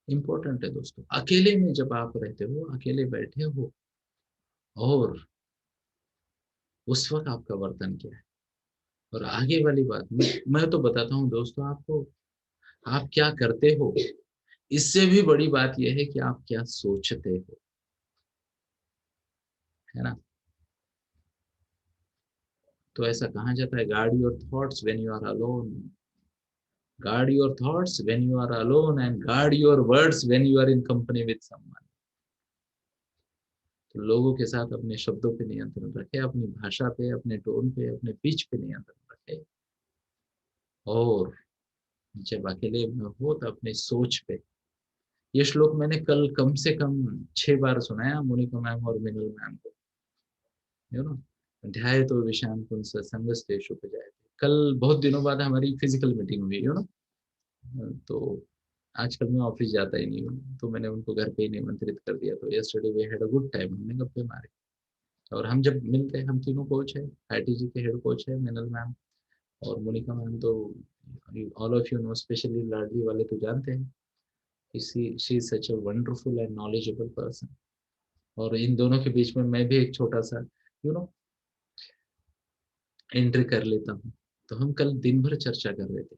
इंपॉर्टेंट है दोस्तों। अकेले में जब आप रहते हो, अकेले बैठे हो, और उस वक्त आपका वर्तन क्या है, और आगे वाली बात मैं तो बताता हूँ दोस्तों आपको, आप क्या करते हो, इससे भी बड़ी बात यह है कि आप क्या सोचते हो, है ना? तो ऐसा कहा जाता है, guard your thoughts when you are alone, guard your thoughts when you are alone, and guard your words when you are in company with someone। तो लोगों के साथ अपने शब्दों पे नियंत्रण रखे, अपनी भाषा पे, अपने टोन पे, अपने पिच पे नियंत्रण रखे, और जब अकेले में हो तो अपनी सोच पे। ये श्लोक मैंने कल कम से कम 6 बार सुनाया मोनिका मैम और मिनल मैम को, यू नो। ध्याय तो विषान पुंस संगस्तेषु उपजायते। कल बहुत दिनों बाद हमारी फिजिकल मीटिंग हुई, तो आजकल मैं ऑफिस जाता ही नहीं हूँ, तो मैंने उनको घर पे ही निमंत्रित कर दिया। तो yesterday we had a good time, हमने गप्पे मारे। और हम जब मिलते हैं, हम तीनों कोच है, आईटीजी के हेड कोच है मिनल मैम और मोनिका मैम, तो all of you know, specially लाडली वाले तो जानते हैं कि she is such a wonderful and knowledgeable person. और इन दोनों के बीच में मैं भी एक छोटा सा यू नो एंट्री कर लेता हूँ। तो हम कल दिन भर चर्चा कर रहे थे,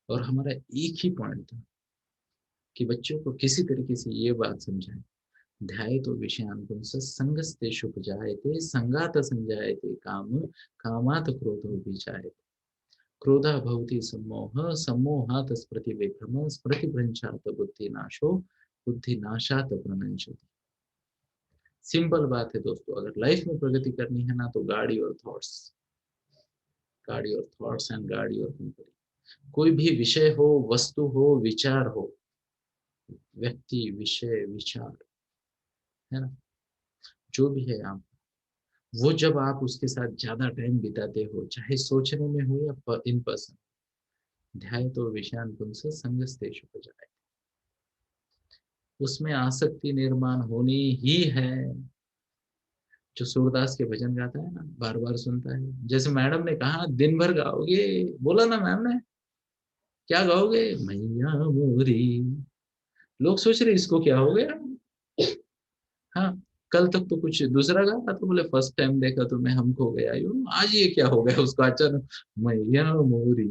और हमारा एक ही पॉइंट था कि बच्चों को किसी तरीके से ये बात समझाएं, ध्यायतो विषयान् पुंसः संगस्तेषु उपजायते, संगात संजायते काम, कामात् क्रोधो विजायते, क्रोधः भवति सम्मोहः, सम्मोहात् स्मृतिविभ्रमः, स्मृतिभ्रंशात् बुद्धिनाशो, बुद्धिनाशात् प्रणश्यति। सिंपल बात है दोस्तों, अगर लाइफ में प्रगति करनी है ना, तो गाड़ी और थॉट्स, गाड़ी और थॉट्स एंड गाड़ी और कंपनी। कोई भी विषय हो, वस्तु हो, विचार हो, व्यक्ति, विषय, विचार, है ना, जो भी है आप, वो जब आप उसके साथ ज्यादा टाइम बिताते हो, चाहे सोचने में हो या इन पर्सन, ध्याय तो विषयान पुंस संगस्तेषु उपजायते, उसमें आसक्ति निर्माण होनी ही है। जो सूरदास के भजन गाता है ना, बार बार सुनता है, जैसे मैडम ने कहा दिन भर गाओगे, बोला ना मैम ने, क्या गाओगे? मैया मोरी। लोग सोच रहे इसको क्या हो गया। हाँ, कल तक तो कुछ दूसरा गा रहा था, बोले फर्स्ट टाइम देखा तो मैं हम खो गया आज ये क्या हो गया उसको अचानक, मैया मोरी,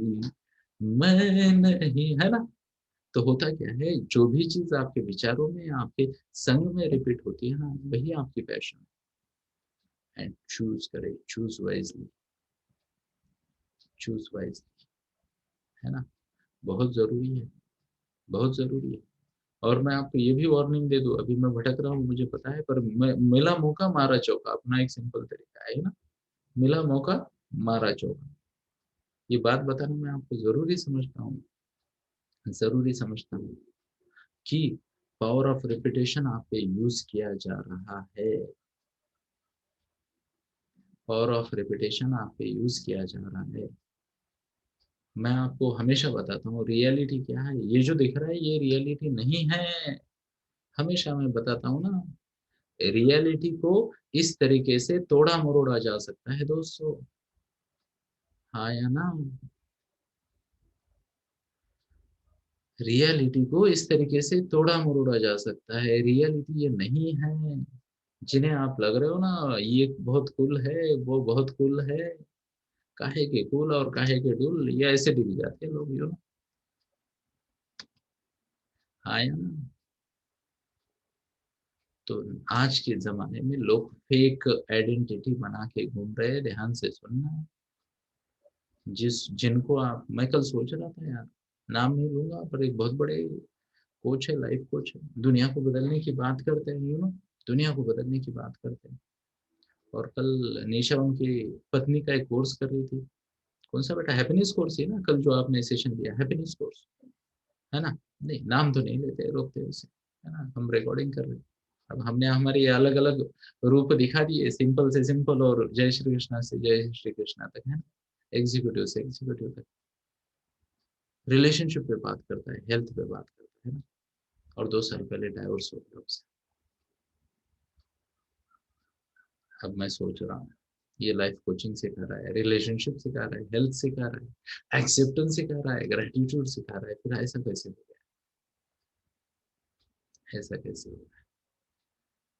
मैं नहीं, है ना? तो होता क्या है, जो भी चीज आपके विचारों में, आपके संग में रिपीट होती है ना, वही आपकी पैशन है। एंड चूज करे, चूज वाइजली, चूज वाइजली, है ना? बहुत जरूरी है, बहुत जरूरी है। और मैं आपको ये भी वार्निंग दे दूं, अभी मैं भटक रहा हूँ मुझे पता है, पर मिला मौका मारा चौका, अपना एक सिंपल तरीका है ना, मिला मौका मारा चौका। ये बात बताना मैं आपको जरूरी समझता हूँ कि पावर ऑफ रिपीटेशन आप पे यूज किया जा रहा है, पावर ऑफ रिपीटेशन आप पे यूज किया जा रहा है। मैं आपको हमेशा बताता हूँ रियलिटी क्या है, ये जो दिख रहा है ये रियलिटी नहीं है। हमेशा मैं बताता हूँ ना, रियलिटी को इस तरीके से तोड़ा मरोड़ा जा सकता है दोस्तों। हाँ या ना, रियलिटी को इस तरीके से तोड़ा मरोड़ा जा सकता है, रियलिटी ये नहीं है। जिन्हें आप लग रहे हो ना ये बहुत कूल है, वो बहुत कूल है, काहे के कूल और काहे के डूल, ये ऐसे दिख जाते हैं लोग, हाँ या ना। तो आज के जमाने में लोग फेक आइडेंटिटी बना के घूम रहे हैं, ध्यान से सुनना। जिनको आप, मैं कल सोच रहा था यार, नाम नहीं लूंगा, पर एक बहुत बड़े कोच है, लाइफ कोच है, दुनिया को बदलने की बात करते हैं, दुनिया को बदलने की बात करते हैं। और कल निशा उनकी पत्नी का एक कोर्स कर रही थी, कौन सा बेटा, हैप्पीनेस कोर्स है ना, कल जो आपने सेशन दिया हैप्पीनेस कोर्स, है ना। नहीं नाम तो नहीं लेते, रोकते उसे, है ना, हम रिकॉर्डिंग कर रहे हैं। अब हमने हमारे अलग अलग रूप दिखा दिए, सिंपल से सिंपल और जय श्री कृष्णा से जय श्री कृष्णा तक, है ना, एग्जीक्यूटिव से एग्जीक्यूटिव तक। रिलेशनशिप पे बात करता है, हेल्थ पे बात करता है ना, और 2 साल पहले डाइवोर्स हो गया उससे। अब मैं सोच रहा हूँ ये लाइफ कोचिंग सिखा रहा है, रिलेशनशिप सिखा रहा है, हेल्थ सिखा रहा है, एक्सेप्टेंस सिखा रहा है, ग्रेटिट्यूड सिखा रहा है, फिर ऐसा कैसे हो गया, ऐसा कैसे हो गया,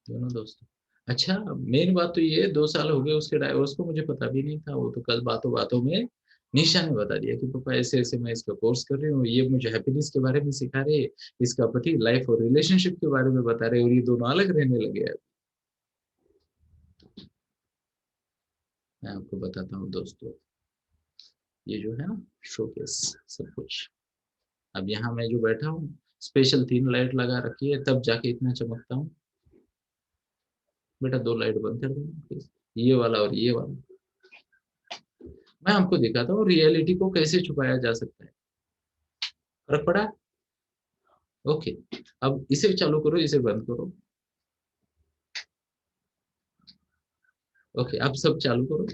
दोनों दोस्तों। अच्छा, मेन बात तो ये है, 2 साल हो गए उसके डाइवोर्स को, मुझे पता भी नहीं था, वो तो कल बातों बातों में निशा ने बता दिया कि पापा ऐसे ऐसे मैं इसका कोर्स कर रही हूँ, ये मुझे हैप्पीनेस के बारे में सिखा रहे हैं, इसका पति लाइफ और रिलेशनशिप के बारे में बता रहे हैं, और ये दोनों अलग रहने लगे हैं। मैं आपको बताता हूँ दोस्तों, ये जो है ना शोकेस सब कुछ, अब यहाँ मैं जो बैठा हूँ, स्पेशल 3 लाइट लगा रखी है, तब जाके इतना चमकता हूँ। बेटा 2 लाइट बंद कर देना प्लीज, ये वाला और ये वाला। मैं आपको दिखाता हूँ रियलिटी को कैसे छुपाया जा सकता है। फर्क पड़ा? ओके, अब इसे चालू करो, इसे बंद करो। ओके, अब सब चालू करो।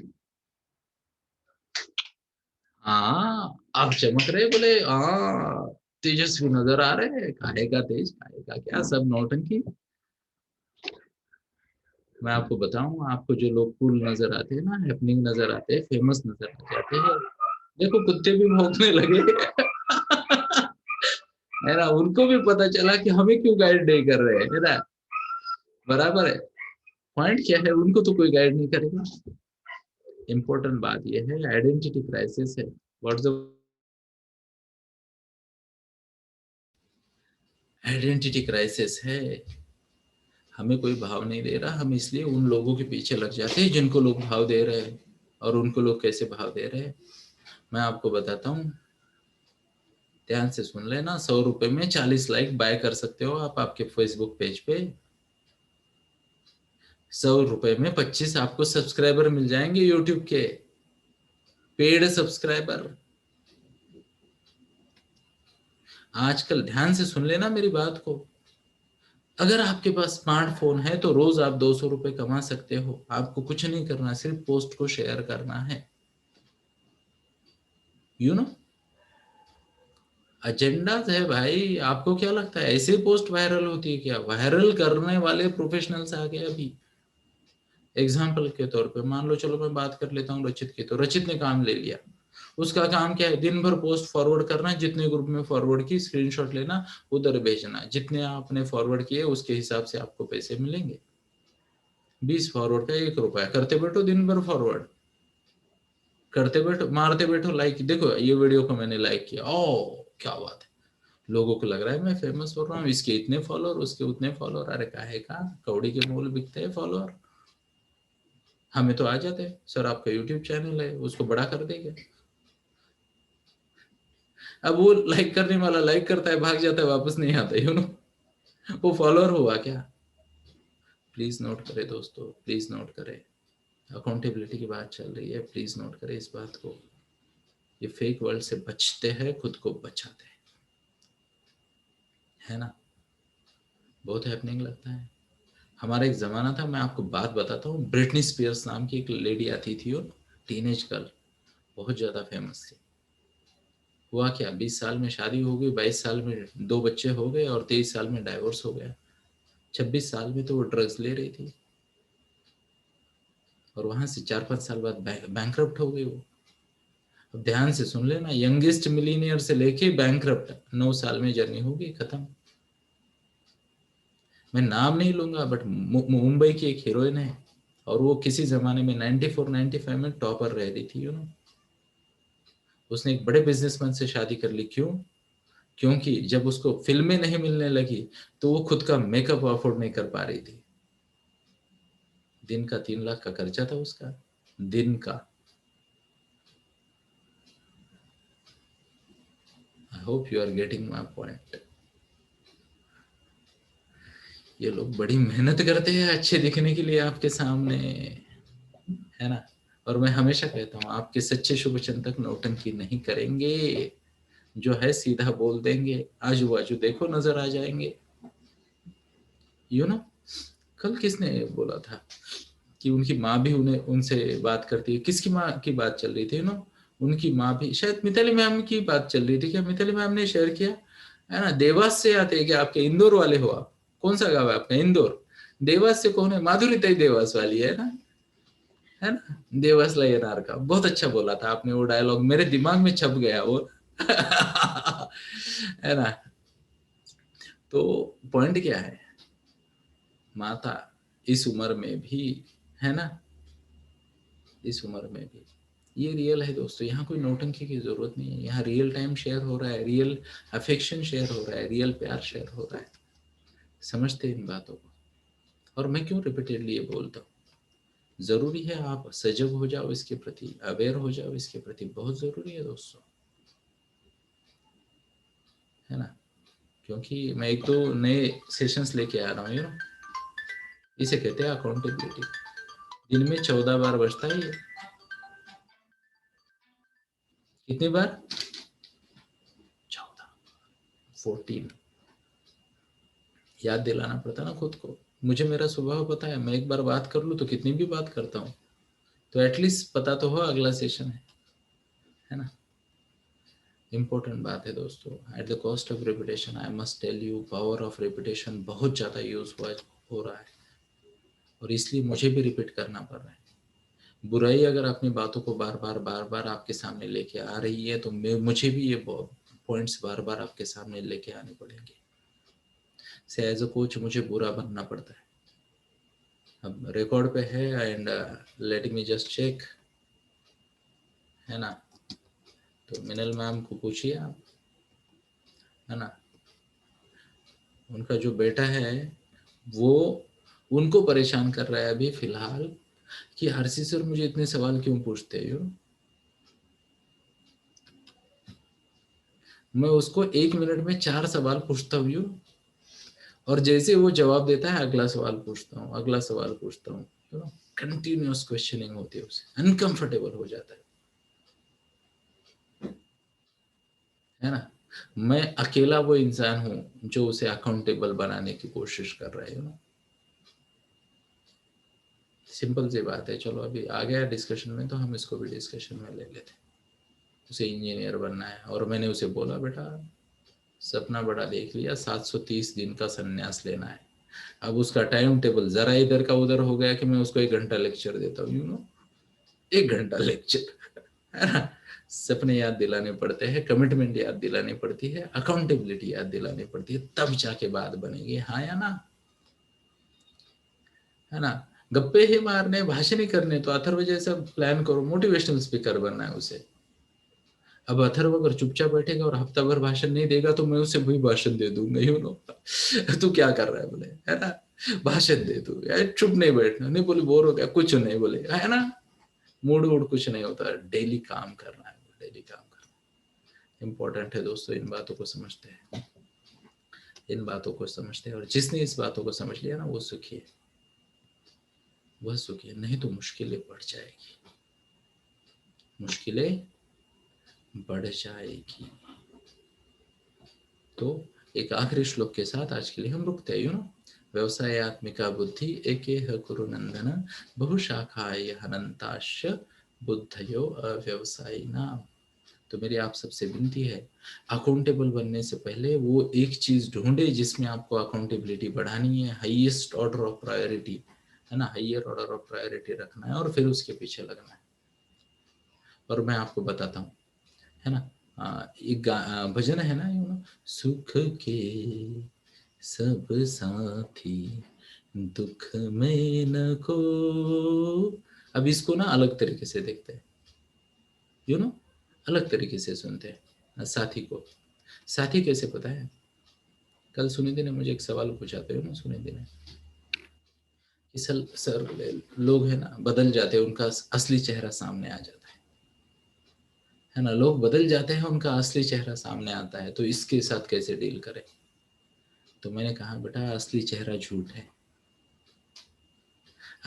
हाँ, आप चमक रहे, बोले हाँ, तेजस्वी नजर आ रहे हैं, काहे का तेज, काहे का क्या, सब नौटंकी। मैं आपको बताऊं, आपको जो लोग कूल नजर आते हैं ना, हैपनिंग नजर आते हैं, फेमस नजर आ जाते हैं, देखो कुत्ते भी भौंकने लगे है ना, उनको भी पता चला कि हमें क्यों गाइड नहीं कर रहे हैं, है ना, बराबर है। पॉइंट क्या है, उनको तो कोई गाइड नहीं करेगा। इंपॉर्टेंट बात यह है, आइडेंटिटी क्राइसिस है, व्हाट्स द आइडेंटिटी क्राइसिस है। हमें कोई भाव नहीं दे रहा, हम इसलिए उन लोगों के पीछे लग जाते हैं जिनको लोग भाव दे रहे हैं, और उनको लोग कैसे भाव दे रहे हैं मैं आपको बताता हूँ, ध्यान से सुन लेना। 100 रुपए में 40 लाइक बाय कर सकते हो आप आपके फेसबुक पेज पे। 100 रुपए में 25 आपको सब्सक्राइबर मिल जाएंगे, यूट्यूब के पेड सब्सक्राइबर। आजकल ध्यान से सुन लेना मेरी बात को, अगर आपके पास स्मार्टफोन है तो रोज आप 200 रुपए कमा सकते हो, आपको कुछ नहीं करना, सिर्फ पोस्ट को शेयर करना है, यू नो। एजेंडा है भाई, आपको क्या लगता है ऐसे पोस्ट वायरल होती है क्या? वायरल करने वाले प्रोफेशनल्स आ गए अभी। एग्जाम्पल के तौर पे मान लो, चलो मैं बात कर लेता हूँ रचित की, तो रचित ने काम ले लिया, उसका काम क्या है, दिन भर पोस्ट फॉरवर्ड करना, जितने ग्रुप में फॉरवर्ड की स्क्रीनशॉट लेना, उधर भेजना, जितने आपने फॉरवर्ड किए उसके हिसाब से आपको पैसे मिलेंगे। 20 फॉरवर्ड का 1 रुपया, करते बैठो दिन भर फॉरवर्ड, करते बैठो, मारते बैठो लाइक, देखो ये वीडियो को मैंने लाइक किया, ओ क्या बात है, लोगों को लग रहा है मैं फेमस हो रहा हूँ, इसके इतने फॉलोअर, उसके उतने फॉलोअर, अरे काहे का, कौड़ी के मोल बिकते हैं फॉलोअर। हमें तो आ जाते हैं, सर आपका यूट्यूब चैनल है, उसको बड़ा कर देंगे। अब वो लाइक करने वाला लाइक करता है, भाग जाता है, वापस नहीं आता, यू नो। वो फॉलोअर हुआ क्या? प्लीज नोट करें दोस्तों, प्लीज नोट करें, अकाउंटेबिलिटी की बात चल रही है, प्लीज नोट करें इस बात को। ये फेक वर्ल्ड से बचते हैं, खुद को बचाते हैं, है ना? बहुत हैपनिंग लगता है। हमारा एक ज़माना था, मैं आपको बात बताता हूँ, ब्रिटनी स्पीयर्स नाम की एक लेडी आती थी, और टीनेज गर्ल, बहुत ज़्यादा फेमस थी। हुआ क्या, 20 साल में शादी हो गई, 22 साल में 2 बच्चे हो गए, और 23 साल में डाइवोर्स हो गया। 26 साल में तो वो ड्रग्स ले रही थी, और वहां से 4-5 साल बाद बैंकरप्ट हो गई वो। अब ध्यान से सुन लेना, यंगेस्ट मिलीनियर से लेके बैंकरप्ट 9 साल में जर्नी हो गई खत्म। मैं नाम नहीं लूंगा, बट मुंबई की एक हीरोइन है, और वो किसी जमाने में 94-95 में टॉपर रह रही थी, उसने एक बड़े बिजनेसमैन से शादी कर ली। क्यों? क्योंकि जब उसको फिल्में नहीं मिलने लगी, तो वो खुद का मेकअप अफोर्ड नहीं कर पा रही थी। दिन का 3 लाख का खर्चा था उसका, दिन का। I hope you are getting my point. ये लोग बड़ी मेहनत करते हैं अच्छे दिखने के लिए आपके सामने, है ना? और मैं हमेशा कहता हूँ, आपके सच्चे शुभ चिंतक नौटंकी नहीं करेंगे, जो है सीधा बोल देंगे, आजू बाजू देखो नजर आ जाएंगे। यू नो, कल किसने बोला था कि उनकी माँ भी उन्हें उनसे बात करती है? किसकी माँ की बात चल रही थी? उनकी माँ भी, शायद मिताली मैम की बात चल रही थी। क्या मिताली मैम ने शेयर किया? है ना, देवास से आते हैं क्या आपके? इंदौर वाले हो आप? कौन सा गाँव है आपका? इंदौर। देवास से कौन है? माधुरी तई देवास वाली है ना? है ना, देवास लयनार का। बहुत अच्छा बोला था आपने, वो डायलॉग मेरे दिमाग में छप गया वो। है ना? तो पॉइंट क्या है, माता इस उम्र में भी, है ना, इस उम्र में भी, ये रियल है दोस्तों। यहाँ कोई नौटंकी की जरूरत नहीं है, यहाँ रियल टाइम शेयर हो रहा है, रियल अफेक्शन शेयर हो रहा है, रियल प्यार शेयर हो रहा है। समझते इन बातों को। और मैं क्यों रिपीटेडली ये बोलता हूँ, जरूरी है आप सजग हो जाओ इसके प्रति, अवेयर हो जाओ इसके प्रति, बहुत जरूरी है दोस्तों, है ना? क्योंकि मैं एक दो नए सेशंस लेके आ रहा हूँ, इसे कहते हैं अकाउंटेबिलिटी। दिन में 14 बार बजता है ये। कितनी बार? 14, 14। याद दिलाना पड़ता है ना खुद को। मुझे मेरा स्वभाव पता है, मैं एक बार बात कर लूँ तो कितनी भी बात करता हूँ, तो एटलीस्ट पता तो हो अगला सेशन है ना? इंपॉर्टेंट बात है दोस्तों। At the cost of reputation, I must tell you, power of reputation बहुत ज़्यादा यूज हो रहा है, और इसलिए मुझे भी रिपीट करना पड़ रहा है। बुराई अगर अपनी बातों को बार बार आपके सामने लेके आ रही है, तो मुझे भी ये पॉइंट्स बार बार आपके सामने लेके आने पड़ेंगे। से एज अ कोच मुझे बुरा बनना पड़ता है। अब रिकॉर्ड पे है, and let me just check, है ना? तो मिनल मैम को पूछिए आप, है ना, उनका जो बेटा है वो उनको परेशान कर रहा है अभी फिलहाल, कि हर्षी सर मुझे इतने सवाल क्यों पूछते हो। मैं उसको 1 मिनट में 4 सवाल पूछता हूँ, और जैसे वो जवाब देता है, अगला सवाल पूछता हूँ, अगला सवाल पूछता हूँ। कंटिन्यूअस क्वेश्चनिंग होती है, उसे अनकंफर्टेबल हो जाता है ना? मैं अकेला वो इंसान हूँ जो उसे अकाउंटेबल बनाने की कोशिश कर रहे हो ना। सिंपल सी बात है। चलो अभी आ गया डिस्कशन में, तो हम इसको भी डिस्कशन में ले लेते हैं। उसे इंजीनियर बनना है, और मैंने उसे बोला, बेटा सपना बड़ा देख लिया, 730 दिन का संन्यास लेना है। अब उसका टाइम टेबल जरा इधर का उधर हो गया कि मैं उसको 1 घंटा लेक्चर देता हूँ, 1 घंटा लेक्चर, है ना? सपने याद दिलाने पड़ते हैं, कमिटमेंट याद दिलानी पड़ती है, अकाउंटेबिलिटी याद दिलानी पड़ती है, तब जाके बात बनेगी, हाँ या ना? है ना? गप्पे ही मारने, भाषण ही करने, तो अथर्व जैसा प्लान करो, मोटिवेशनल स्पीकर बनना है उसे। अब अथर्व अगर चुपचाप बैठेगा और हफ्ता भर भाषण नहीं देगा, तो मैं उसे वही भाषण दे दूंगा, तू क्या कर रहा है बोले, है ना? भाषण दे तू यार, चुप नहीं बैठना, नहीं बोले बोर हो गया, कुछ नहीं बोले, है ना? मूड वूड कुछ नहीं होता, डेली काम करना है, डेली काम करना इंपॉर्टेंट है दोस्तों। इन बातों को समझते हैं। इन बातों को समझते हैं, और जिसने इस बातों को समझ लिया ना वो सुखी है, वह सुखी है, नहीं तो मुश्किलें बढ़ जाएगी, मुश्किलें बढ़ जाएगी। तो एक आखिरी श्लोक के साथ आज के लिए हम रुकते हैं, यू नो, व्यवसायात्मिका बुद्धि एकेह कुरु नंदन बहुशाखाय हनंताश्च बुद्धयो अव्यवसायिना। तो मेरी आप सबसे विनती है, अकाउंटेबल बनने से पहले वो एक चीज ढूंढे जिसमें आपको अकाउंटेबिलिटी बढ़ानी है, हाईएस्ट ऑर्डर ऑफ प्रायोरिटी है ना, हायर ऑर्डर ऑफ प्रायोरिटी रखना है और फिर उसके पीछे लगना है। और मैं आपको बताता हूँ, है ना, एक भजन है ना, यू नो, सुख के सब साथी दुख में न को। अब इसको ना अलग तरीके से देखते हैं, यू नो, अलग तरीके से सुनते हैं साथी को। साथी कैसे पता है, कल सुनिधि ने मुझे एक सवाल पूछा था, ना सुनिधि ने, कि सर लोग है ना बदल जाते हैं, उनका असली चेहरा सामने आ जाता है ना, लोग बदल जाते हैं, उनका असली चेहरा सामने आता है, तो इसके साथ कैसे डील करें। तो मैंने कहा बेटा असली चेहरा झूठ है,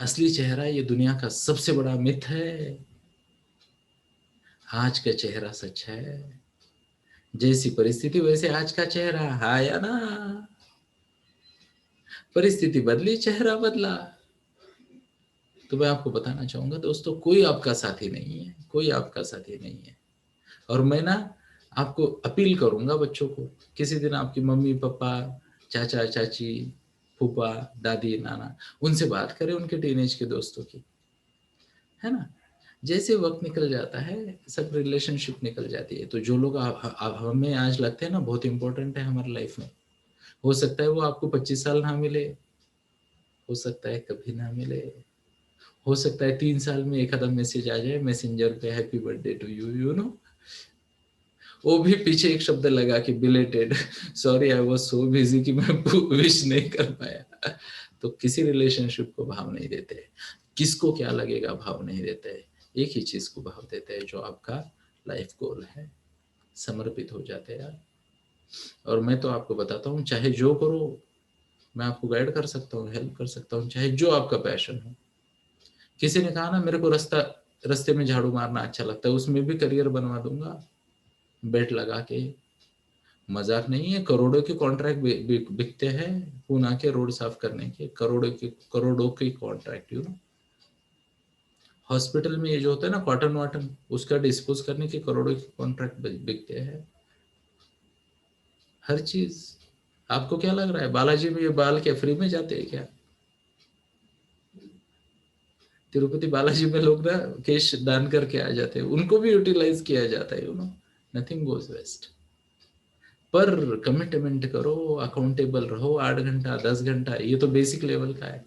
असली चेहरा ये दुनिया का सबसे बड़ा मिथ है, आज का चेहरा सच है, जैसी परिस्थिति वैसे आज का चेहरा, हाँ या ना, परिस्थिति बदली चेहरा बदला। तो मैं आपको बताना चाहूंगा दोस्तों, कोई आपका साथी नहीं है, कोई आपका साथी नहीं है। और मैं ना आपको अपील करूंगा बच्चों को, किसी दिन आपकी मम्मी पापा चाचा चाची फूफा दादी नाना उनसे बात करें, उनके टीनेज के दोस्तों की, है ना। जैसे वक्त निकल जाता है सब रिलेशनशिप निकल जाती है, तो जो लोग हमें आज लगते हैं ना बहुत इंपॉर्टेंट है हमारी लाइफ में, हो सकता है वो आपको 25 साल ना मिले, हो सकता है कभी ना मिले, हो सकता है 3 साल में एक आधा मैसेज आ जाए मैसेंजर पे, happy birthday to you, you know, वो भी पीछे एक शब्द लगा कि belated, sorry I was so busy कि मैं विश नहीं कर पाया। तो किसी रिलेशनशिप को भाव नहीं देते, किसको क्या लगेगा भाव नहीं देते, एक ही चीज को भाव देते हैं, जो आपका लाइफ गोल है, समर्पित हो जाते हैं यार। और मैं तो आपको बताता हूँ, चाहे जो करो मैं आपको गाइड कर सकता हूँ, हेल्प कर सकता हूँ, चाहे जो आपका पैशन हो। किसी ने कहा ना मेरे को रास्ते में झाड़ू मारना अच्छा लगता है, उसमें भी करियर बनवा दूंगा, बेट लगा के। मजाक नहीं है, करोड़ों के कॉन्ट्रैक्ट बिकते हैं पूना के रोड साफ करने के, करोड़ों के कॉन्ट्रैक्ट, यू नो। हॉस्पिटल में ये जो होता है ना कॉटन वाटन, उसका डिस्पोज करने के करोड़ों के कॉन्ट्रैक्ट बिकते हैं, हर चीज। आपको क्या लग रहा है बालाजी में ये बाल क्या फ्री में जाते हैं क्या? तिरुपति बालाजी में लोग ना कैश दान करके आ जाते हैं, उनको भी यूटिलाइज किया जाता है, you know, nothing goes waste. पर कमिटमेंट करो, अकाउंटेबल रहो, 8 घंटा 10 घंटा ये तो बेसिक लेवल का है,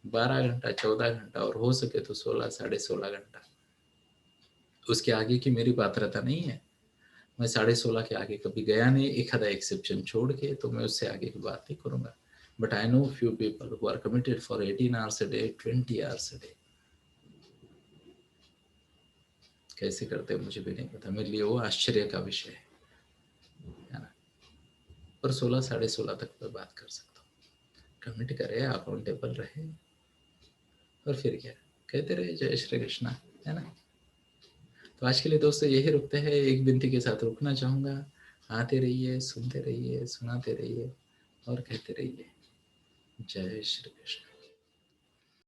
12 घंटा 14 घंटा और हो सके तो 16 16.5 घंटा, उसके आगे की मेरी पात्रता नहीं है। मैं 16.5 के आगे कभी गया नहीं, एक आधा एक्सेप्शन छोड़ के, तो मैं उससे आगे की बात नहीं करूंगा। But I know few people who are committed for 18 hours a day, 20 hours a day। कैसे करते हैं मुझे भी नहीं पता, मेरे लिए वो आश्चर्य का विषय है ना। पर 16 16.5 तक मैं बात कर सकता हूँ, कमिट करे, अकाउंटेबल रहे, और फिर क्या, कहते रहे जय श्री कृष्णा, है ना। तो आज के लिए दोस्तों यही रुकते हैं, एक विनती के साथ रुकना चाहूंगा, आते रहिए, सुनते रहिए, सुनाते रहिए और कहते रहिए जय श्री कृष्ण।